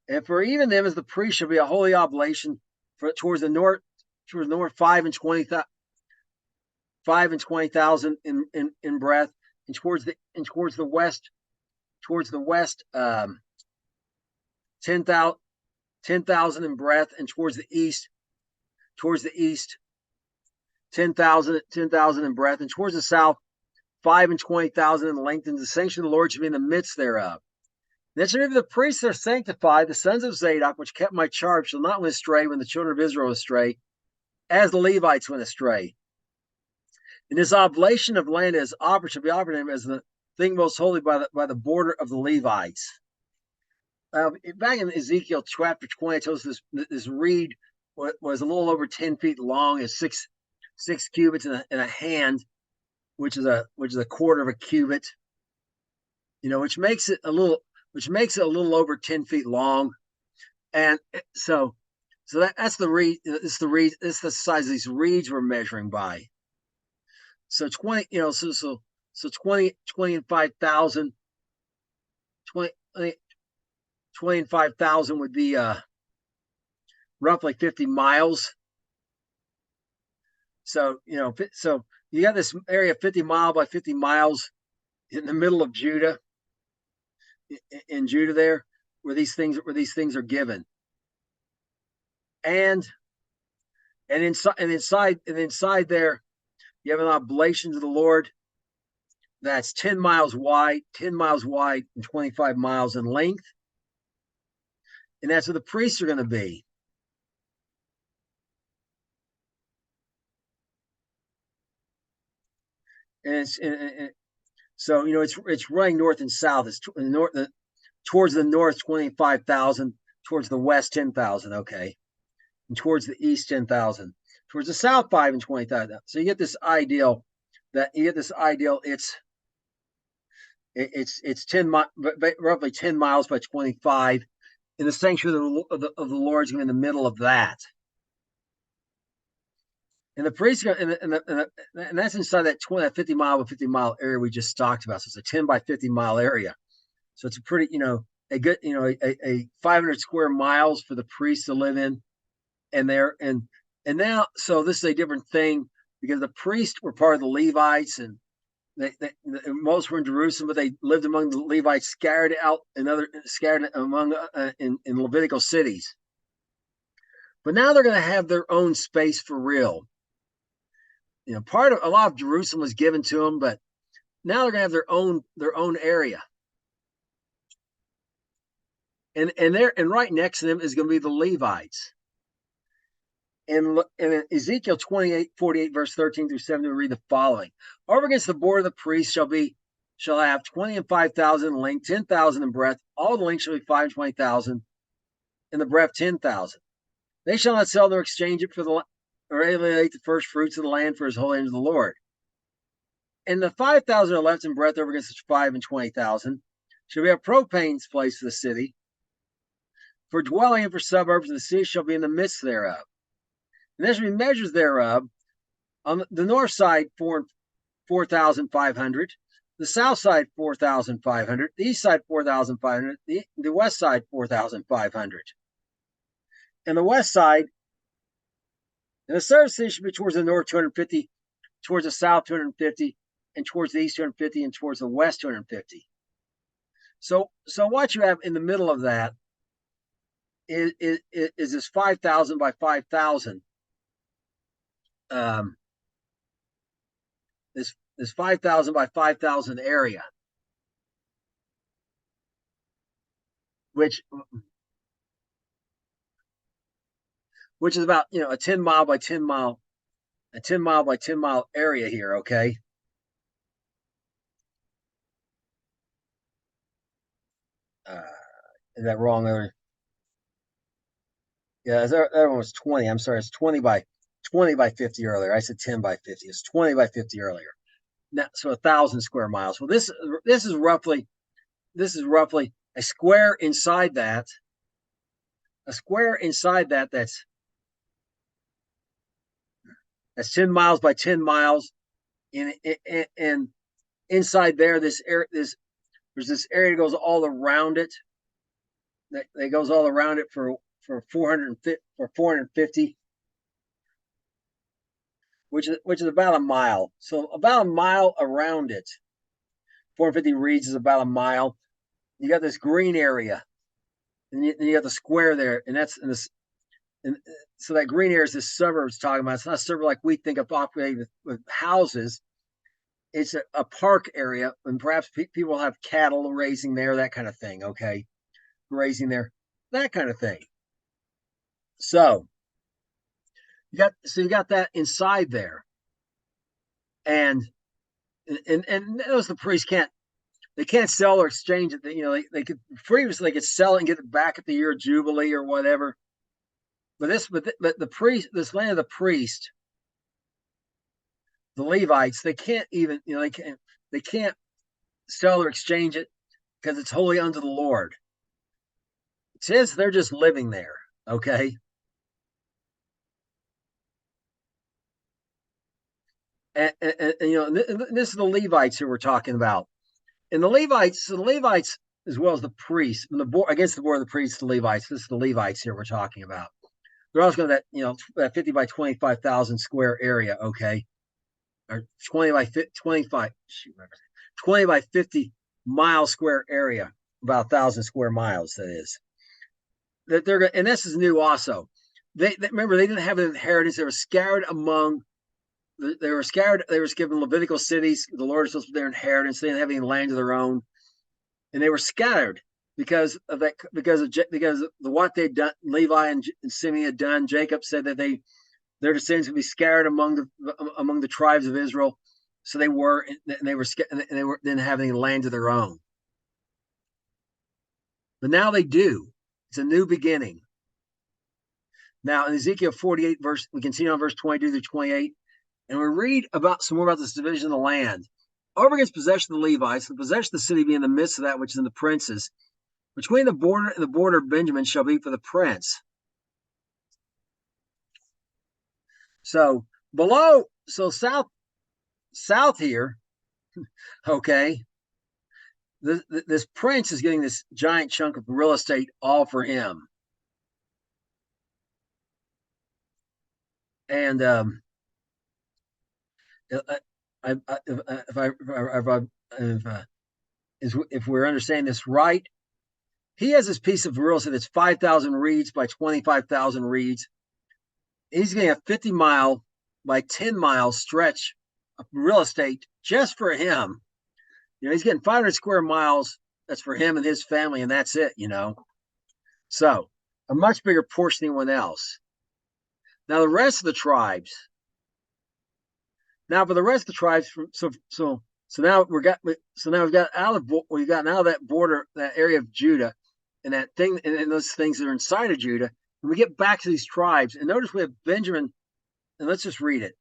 And for even them as the priest shall be a holy oblation for towards the north, 5,000 in breadth, and towards the west, 10,000 in breadth, and towards the east 10,000 in breadth, and towards the south 25,000 in length, and the sanction of the Lord shall be in the midst thereof. Then shall be the priests that are sanctified, the sons of Zadok, which kept my charge, shall not went astray when the children of Israel went astray, as the Levites went astray. And this oblation of land is offered shall be offered him as the thing most holy by the border of the Levites. Back in Ezekiel chapter 20, I told us this reed was a little over 10 feet long, is six cubits in a hand, which is a quarter of a cubit, which makes it a little over 10 feet long. And so that's the reed. It's the size of these reeds we're measuring by. So 20, so 20 and 5,000, 20 and 5,000 would be roughly 50 miles. So, so you got this area 50 mile by 50 miles in the middle of Judah, in Judah there, where these things are given. And inside there, you have an oblation to the Lord that's 10 miles wide, and 25 miles in length. And that's where the priests are going to be. And so it's running north and south. It's towards the north 25,000, towards the west 10,000. Okay, and towards the east 10,000, towards the south 5 and 20,000. So you get this ideal. It's 10 roughly 10 miles by 25, and the sanctuary of the Lord is in the middle of that. And the priest, and that's inside that 50 mile by 50 mile area we just talked about. So it's a 10 by 50 mile area. So it's a pretty, a good, a 500 square miles for the priests to live in. And now, so this is a different thing because the priests were part of the Levites, and most were in Jerusalem, but they lived among the Levites, scattered among in Levitical cities. But now they're going to have their own space for real. A lot of Jerusalem was given to them, but now they're going to have their own area. And right next to them is going to be the Levites. In Ezekiel 48, verse 13 through 17, we read the following: over against the border of the priest shall have 20 and 5,000 in length, 10,000 in breadth. All the length shall be 5 and 20,000, and the breadth 10,000. They shall not sell nor exchange it or alienate the first fruits of the land for his holy name of the Lord. And the 5,000 are left in breadth over against the 5 and 20,000 shall be a propane's place for the city. For dwelling and for suburbs of the city shall be in the midst thereof. And there shall be measures thereof. On the north side, 4,500. The south side, 4,500. The east side, 4,500. The west side, 4,500. And the west side, and the southern city should be towards the north, 250, towards the south, 250, and towards the east, 250, and towards the west, 250. So what you have in the middle of that is this 5,000 by 5,000. This 5,000 by 5,000 area, which is about a 10 mile by 10 mile area here. Okay. Is that wrong? Yeah, that one was 20. I'm sorry, it's 20 by 50 earlier. I said 10 by 50. It's 20 by 50 earlier. Now, so 1,000 square miles. Well, this is roughly a square inside that. A square inside that that's 10 miles by 10 miles. And inside there, there's this area that goes all around it. that goes all around it for 450, which is about a mile. So about a mile around it. 450 reeds is about a mile. You got this green area, and you got the square there, and that's in this. And so that green area is the suburbs talking about. It's not a suburb like we think of populated with houses. It's a park area, and perhaps people have cattle raising there, that kind of thing. Okay, grazing there, that kind of thing. So you got that inside there, and those the priests can't sell or exchange it. They could previously they could sell it and get it back at the year of jubilee or whatever. But the priest, this land of the priest, the Levites, they can't even they can't sell or exchange it because it's holy unto the Lord. It says they're just living there. Okay. And this is the Levites who we're talking about. And the Levites, as well as the priests, against the board of the priests, the Levites. This is the Levites here we're talking about. They're also going to that 50 by 25,000 square area, okay, or 20 by 50 mile square area, about 1,000 square miles. That is. That they're going, and this is new also. Remember they didn't have an inheritance. They were scattered among. They were scattered. They were given Levitical cities. The Lord is supposed to be their inheritance. They didn't have any land of their own, and they were scattered because of that. Because of what they'd done. Levi and Simeon had done. Jacob said that their descendants would be scattered among the tribes of Israel. So they were, and they didn't have any land of their own. But now they do. It's a new beginning. Now in Ezekiel 48 verse, we continue on verse 22 through 28. And we read about some more about this division of the land. Over against possession of the Levites, the possession of the city be in the midst of that which is in the princes. Between the border and the border of Benjamin shall be for the prince. So south here, okay, this prince is getting this giant chunk of real estate all for him. And if we're understanding this right, he has this piece of real estate that's 5,000 reeds by 25,000 reeds. He's getting a 50-mile by 10-mile stretch of real estate just for him. He's getting 500 square miles. That's for him and his family, and that's it. So a much bigger portion than anyone else. Now the rest of the tribes. Now for the rest of the tribes, so now we've got out of that border, that area of Judah, and that thing, and those things that are inside of Judah. And we get back to these tribes, and notice we have Benjamin, and let's just read it.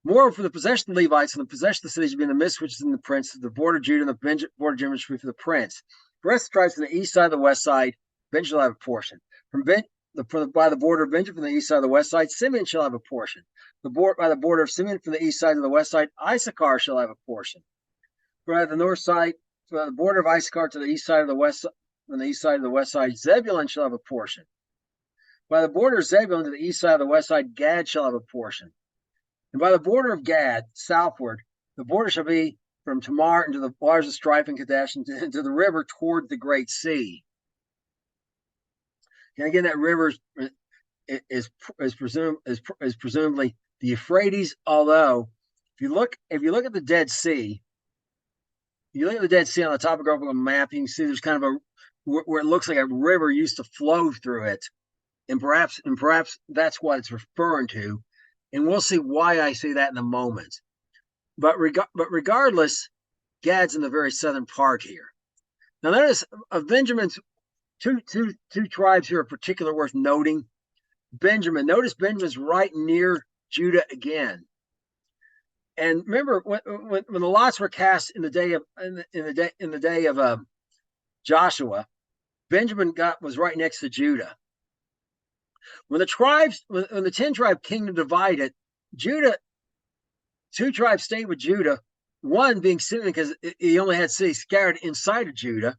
Moreover, for the possession of the Levites and the possession of the cities should be in the midst, which is in the prince, the border of Judah and the border of Benjamin should be for the prince. The rest of the tribes from the east side and the west side, Benjamin shall have a portion. By the border of Benjamin from the east side and the west side, Simeon shall have a portion. By the border of Simeon from the east side and the west side, Issachar shall have a portion. By the north side, from the border of Issachar to the east side of the west, from the east side to the west side, Zebulun shall have a portion. By the border of Zebulun to the east side of the west side, Gad shall have a portion. And by the border of Gad, southward, the border shall be from Tamar into the waters of Strife and Kadesh into the river toward the great sea. And again, that river is presumably the Euphrates. Although, if you look at the Dead Sea, on the topographical map, you can see there's kind of where it looks like a river used to flow through it, and perhaps that's what it's referring to. And we'll see why I say that in a moment. But regardless, Gad's in the very southern part here. Now notice of Benjamin's two tribes here are particular worth noting. Notice Benjamin's right near Judah again. And remember when the lots were cast in the day of Joshua, Benjamin was right next to Judah. When the 10-tribe kingdom divided, Judah, 2 tribes stayed with Judah, one being Simeon because he only had cities scattered inside of Judah,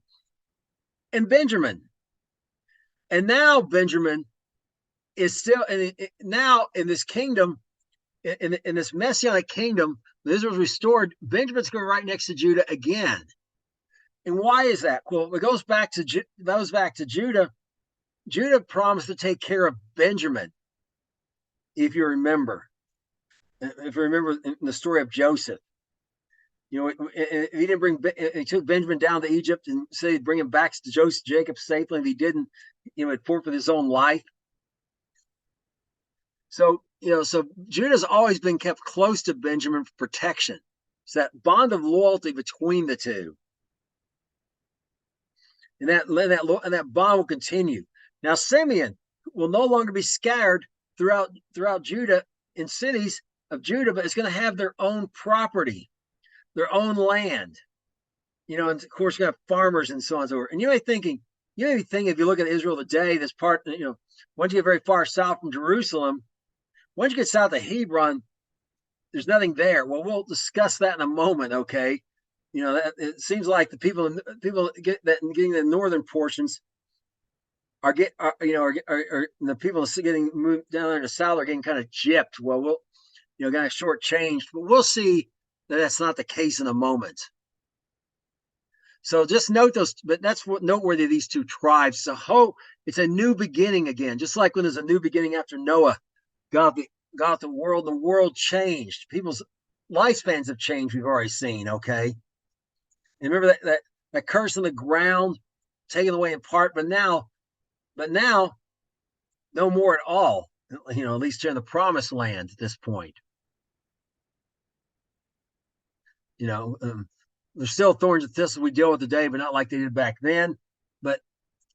and Benjamin. And now Benjamin is still now in this kingdom, in this messianic kingdom, Israel's restored. Benjamin's going right next to Judah again. And why is that? Well, it goes back to Judah. Judah promised to take care of Benjamin, if you remember. If you remember in the story of Joseph, if he didn't he took Benjamin down to Egypt and said he'd bring him back to Jacob safely. If he didn't, he'd forfeit his own life. So Judah's always been kept close to Benjamin for protection. It's that bond of loyalty between the two, and that bond will continue. Now Simeon will no longer be scattered throughout Judah in cities of Judah, but it's going to have their own property, their own land. And of course, you're going to have farmers and so on and so forth. And you may be thinking, if you look at Israel today, this part, once you get very far south from Jerusalem, once you get south of Hebron, there's nothing there. Well, we'll discuss that in a moment, okay? It seems like the people getting the northern portions are the people getting moved down there in the south are getting kind of gypped. Well, kind of shortchanged, but we'll see that that's not the case in a moment. So just note those, but that's what noteworthy of these two tribes. So it's a new beginning again, just like when there's a new beginning after Noah. God the world changed. People's lifespans have changed. We've already seen. Okay, and remember that curse on the ground, taken away in part, but now, no more at all. At least here in the promised land at this point. There's still thorns and thistles we deal with today, but not like they did back then. But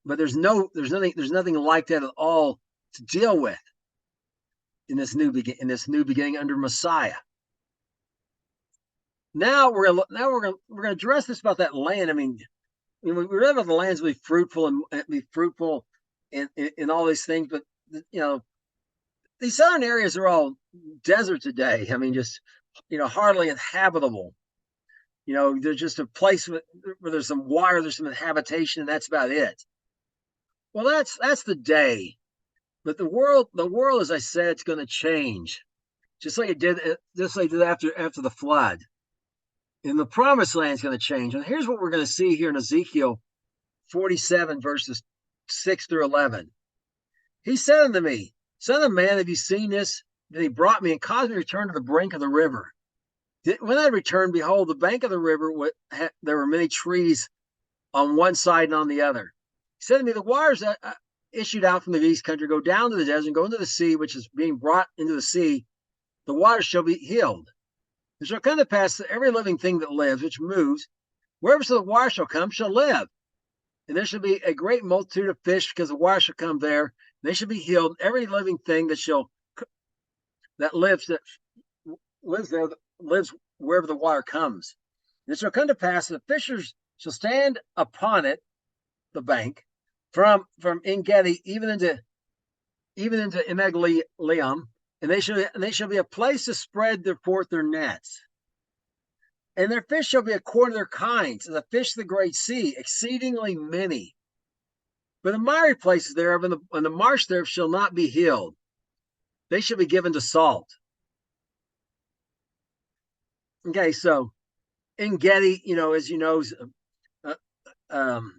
there's nothing like that at all to deal with in this new beginning under Messiah. Now we're gonna address this about that land. I mean, we read about the lands be fruitful and be fruitful in all these things, but these southern areas are all desert today. I mean, just hardly inhabitable. There's just a place where there's some water, there's some habitation, and that's about it. Well, that's the day. But the world, as I said, it's going to change, just like it did after the flood. And the promised land is going to change. And here's what we're going to see here in Ezekiel 47, verses 6 through 11. He said unto me, Son of man, have you seen this? Then he brought me and caused me to return to the brink of the river. When I returned, behold, the bank of the river, there were many trees on one side and on the other. He said to me, the waters that issued out from the east country go down to the desert and go into the sea, which is being brought into the sea. The waters shall be healed. It shall come to pass that every living thing that lives, which moves, wherever so the water shall come, shall live. And there shall be a great multitude of fish, because the water shall come there, and they shall be healed. Every living thing that lives there lives wherever the water comes. And it shall come to pass that the fishers shall stand upon it, the bank, from En-Gedi even into Eneglaim, and they shall be a place to spread forth their nets. And their fish shall be according to their kinds, and the fish of the great sea, exceedingly many. But the miry places thereof and the marsh thereof shall not be healed. They shall be given to salt. Okay, so En-Gedi, as you know, is an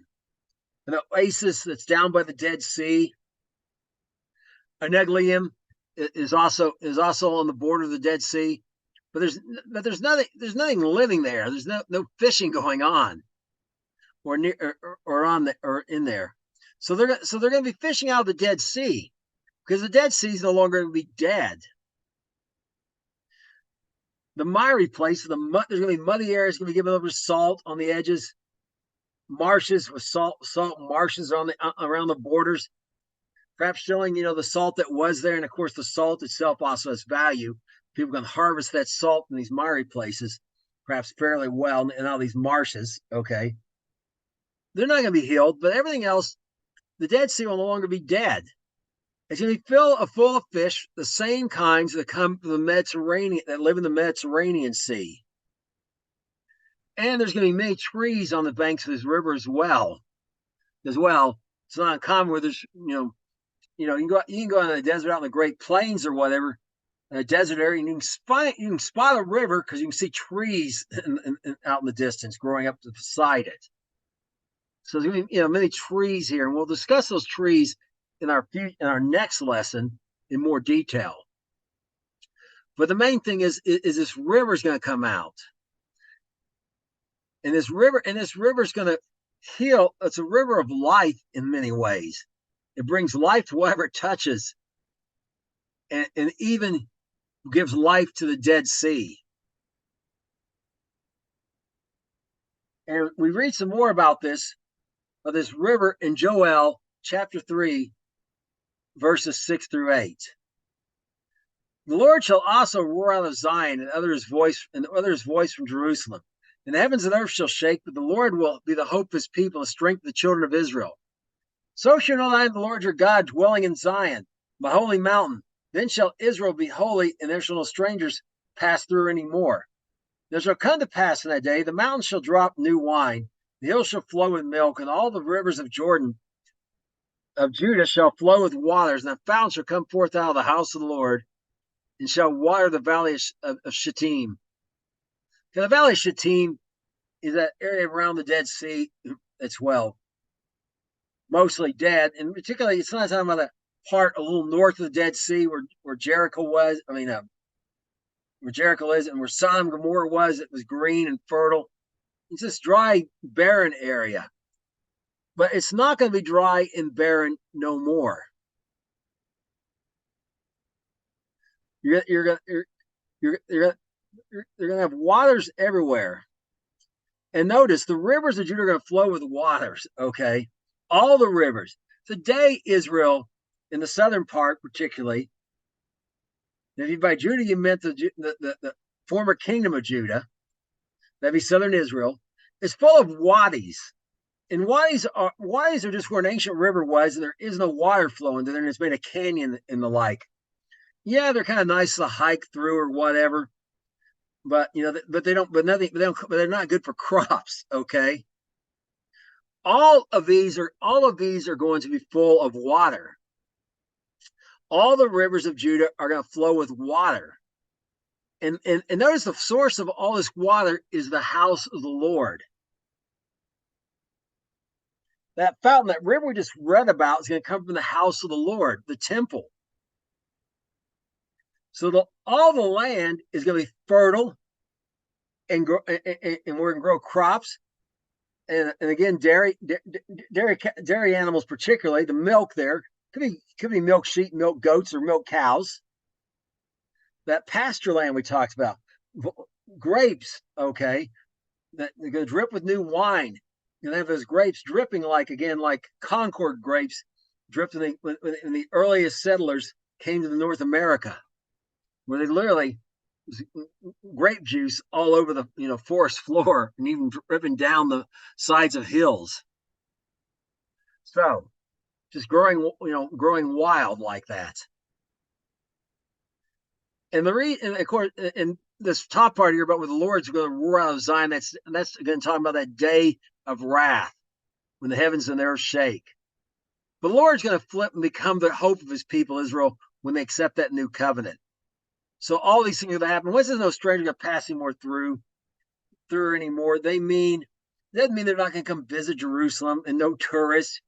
oasis that's down by the Dead Sea. Eneglaim is also on the border of the Dead Sea, but there's nothing living there. There's no fishing going on, or near or in there. So they're going to be fishing out of the Dead Sea, because the Dead Sea is no longer going to be dead. The miry place, there's going to be muddy areas, going to be given over to salt on the edges, marshes with salt marshes around the borders, perhaps showing the salt that was there. And of course, the salt itself also has value. People can harvest that salt in these miry places, perhaps fairly well, in all these marshes. Okay, they're not going to be healed, but everything else, the Dead Sea will no longer be dead. It's going to be full of fish, the same kinds that come from the Mediterranean, that live in the Mediterranean Sea. And there's going to be many trees on the banks of this river as well. It's not uncommon where there's, you can go in the desert out in the Great Plains or whatever, in a desert area, and you can spot a river because you can see trees out in the distance growing up beside it. So there's going to be many trees here, and we'll discuss those trees in our next lesson in more detail. But the main thing is this river is going to come out, and this river is going to heal. It's a river of life in many ways. It brings life to whatever it touches, and even gives life to the Dead Sea. And we read some more about this river in Joel chapter 3, verses 6 through 8. The Lord shall also roar out of Zion, and utter his voice from Jerusalem. And the heavens and earth shall shake, but the Lord will be the hope of his people, the strength of the children of Israel. So shall know I am the Lord your God, dwelling in Zion, my holy mountain. Then shall Israel be holy, and there shall no strangers pass through any more. There shall come to pass in that day, the mountains shall drop new wine, the hills shall flow with milk, and all the rivers of Jordan of Judah shall flow with waters, and a fountain shall come forth out of the house of the Lord, and shall water the valley of Shittim. So the valley of Shittim is that area around the Dead Sea as well, mostly dead, and particularly it's not talking about that part a little north of the Dead Sea where Jericho was. Where Jericho is, and where Sodom and Gomorrah was, it was green and fertile. It's this dry, barren area, but it's not going to be dry and barren no more. You're going to have waters everywhere. And notice the rivers of Judah are going to flow with waters, okay? All the rivers. Today, Israel, in the southern part particularly, if by Judah you meant the former kingdom of Judah, that'd be southern Israel, is full of wadis. And wadis are just where an ancient river was, and there is no water flowing there, and it's made a canyon and the like. Yeah, they're kind of nice to hike through or whatever, but they're not good for crops. Okay, all of these are going to be full of water. All the rivers of Judah are going to flow with water, and notice the source of all this water is the house of the Lord. That fountain, that river we just read about, is going to come from the house of the Lord, the temple. So all the land is going to be fertile, and we're going to grow crops, and again dairy animals, particularly the milk. There could be milk sheep, milk goats, or milk cows. That pasture land we talked about, grapes. Okay, that they're going to drip with new wine. You're going to have those grapes dripping like Concord grapes dripped when the earliest settlers came to the North America, where they literally grape juice all over the forest floor and even dripping down the sides of hills. So just growing wild like that. And of course, in this top part here about where the Lord's going to roar out of Zion, that's again talking about that day of wrath when the heavens and the earth shake. The Lord's going to flip and become the hope of his people Israel when they accept that new covenant. So all these things are going to happen. Once there's no stranger going to pass anymore through anymore, doesn't mean they're not going to come visit Jerusalem, and no tourists.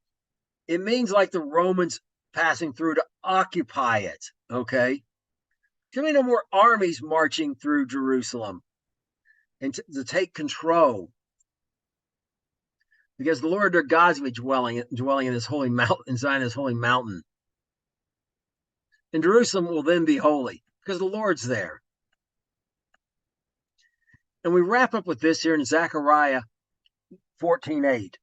It means like the Romans passing through to occupy it. Okay, there'll be no more armies marching through Jerusalem and to take control, because the Lord their God's going to be dwelling in his holy mountain, in Zion's holy mountain, and Jerusalem will then be holy because the Lord's there. And we wrap up with this here in Zechariah 14:8.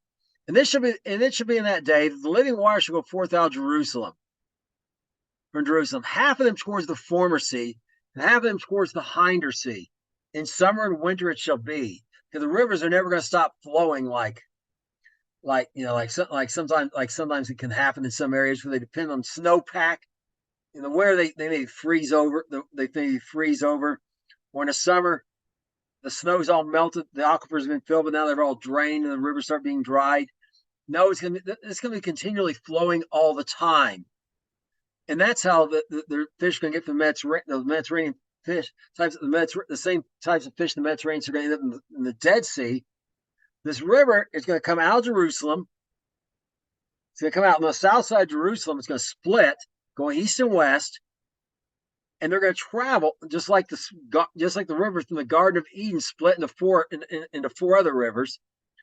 And it should be in that day that the living water shall go forth out of Jerusalem. From Jerusalem, half of them towards the former sea, and half of them towards the hinder sea. In summer and winter it shall be, because the rivers are never going to stop flowing like sometimes it can happen in some areas where they depend on snowpack. Where they may freeze over, or in the summer, the snow's all melted, the aquifers have been filled, but now they're all drained and the rivers start being dried. No, it's going to be continually flowing all the time, and that's how the fish are going to get from the Mediterranean fish types. The same types of fish the Mediterranean are going to end up in the Dead Sea. This river is going to come out of Jerusalem. It's going to come out on the south side of Jerusalem. It's going to split, going east and west, and they're going to travel just like the rivers from the Garden of Eden split into four other rivers.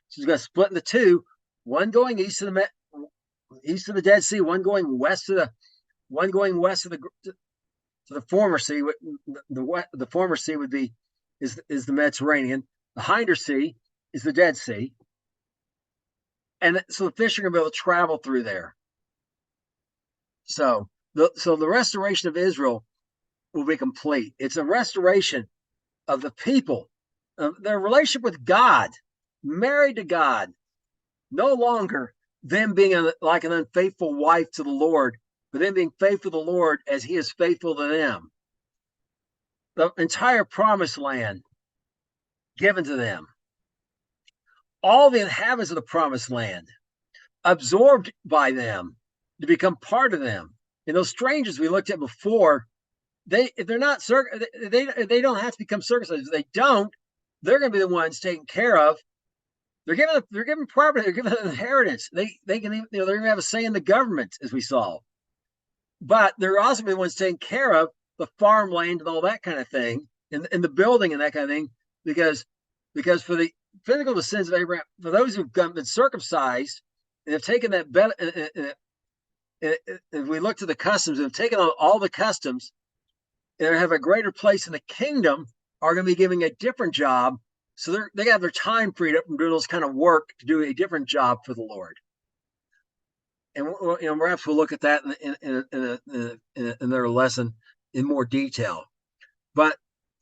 So it's going to split into two, one going east of the Dead Sea, one going west of the former sea. The former sea is the Mediterranean. The hinder sea is the Dead Sea, and so the fish are going to be able to travel through there. So the restoration of Israel will be complete. It's a restoration of the people, of their relationship with God, married to God, no longer them being like an unfaithful wife to the Lord, but them being faithful to the Lord as He is faithful to them. The entire promised land given to them. All the inhabitants of the promised land absorbed by them to become part of them. And those strangers we looked at before, if they're not they don't have to become circumcised. If they don't, they're going to be the ones taken care of. They're given property. They're given an inheritance. They can they're going to have a say in the government, as we saw. But they're also the ones taking care of the farmland and all that kind of thing, and the building and that kind of thing, because for the physical descendants of Abraham, for those who've been circumcised and have taken that if we look to the customs and have taken on all the customs and have a greater place in the kingdom, are going to be giving a different job. So they have their time freed up from doing those kind of work to do a different job for the Lord. And perhaps we'll look at that in their lesson in more detail. But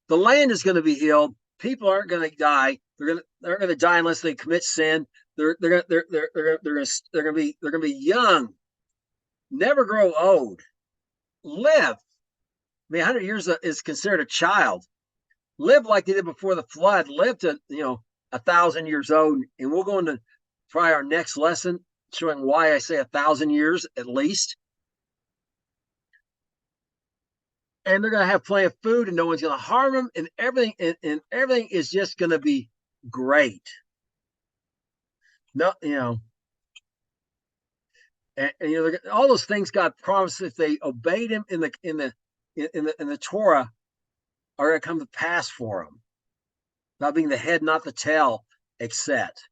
the land is going to be healed. People aren't going to die. They're going to die unless they commit sin. They're going to be young, never grow old, live. I mean, 100 years is considered a child. Live like they did before the flood. Live to 1,000 years old. And we'll go into probably our next lesson showing why I say 1,000 years at least. And they're going to have plenty of food, and no one's going to harm them, and everything is just going to be great. No, all those things God promised if they obeyed Him in the Torah are going to come to pass for them. Not being the head, not the tail, except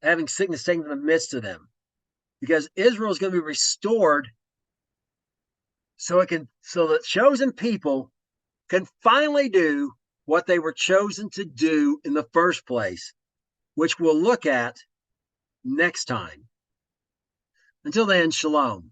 having sickness taken in the midst of them, because Israel is going to be restored. So the chosen people can finally do what they were chosen to do in the first place, which we'll look at next time. Until then, shalom.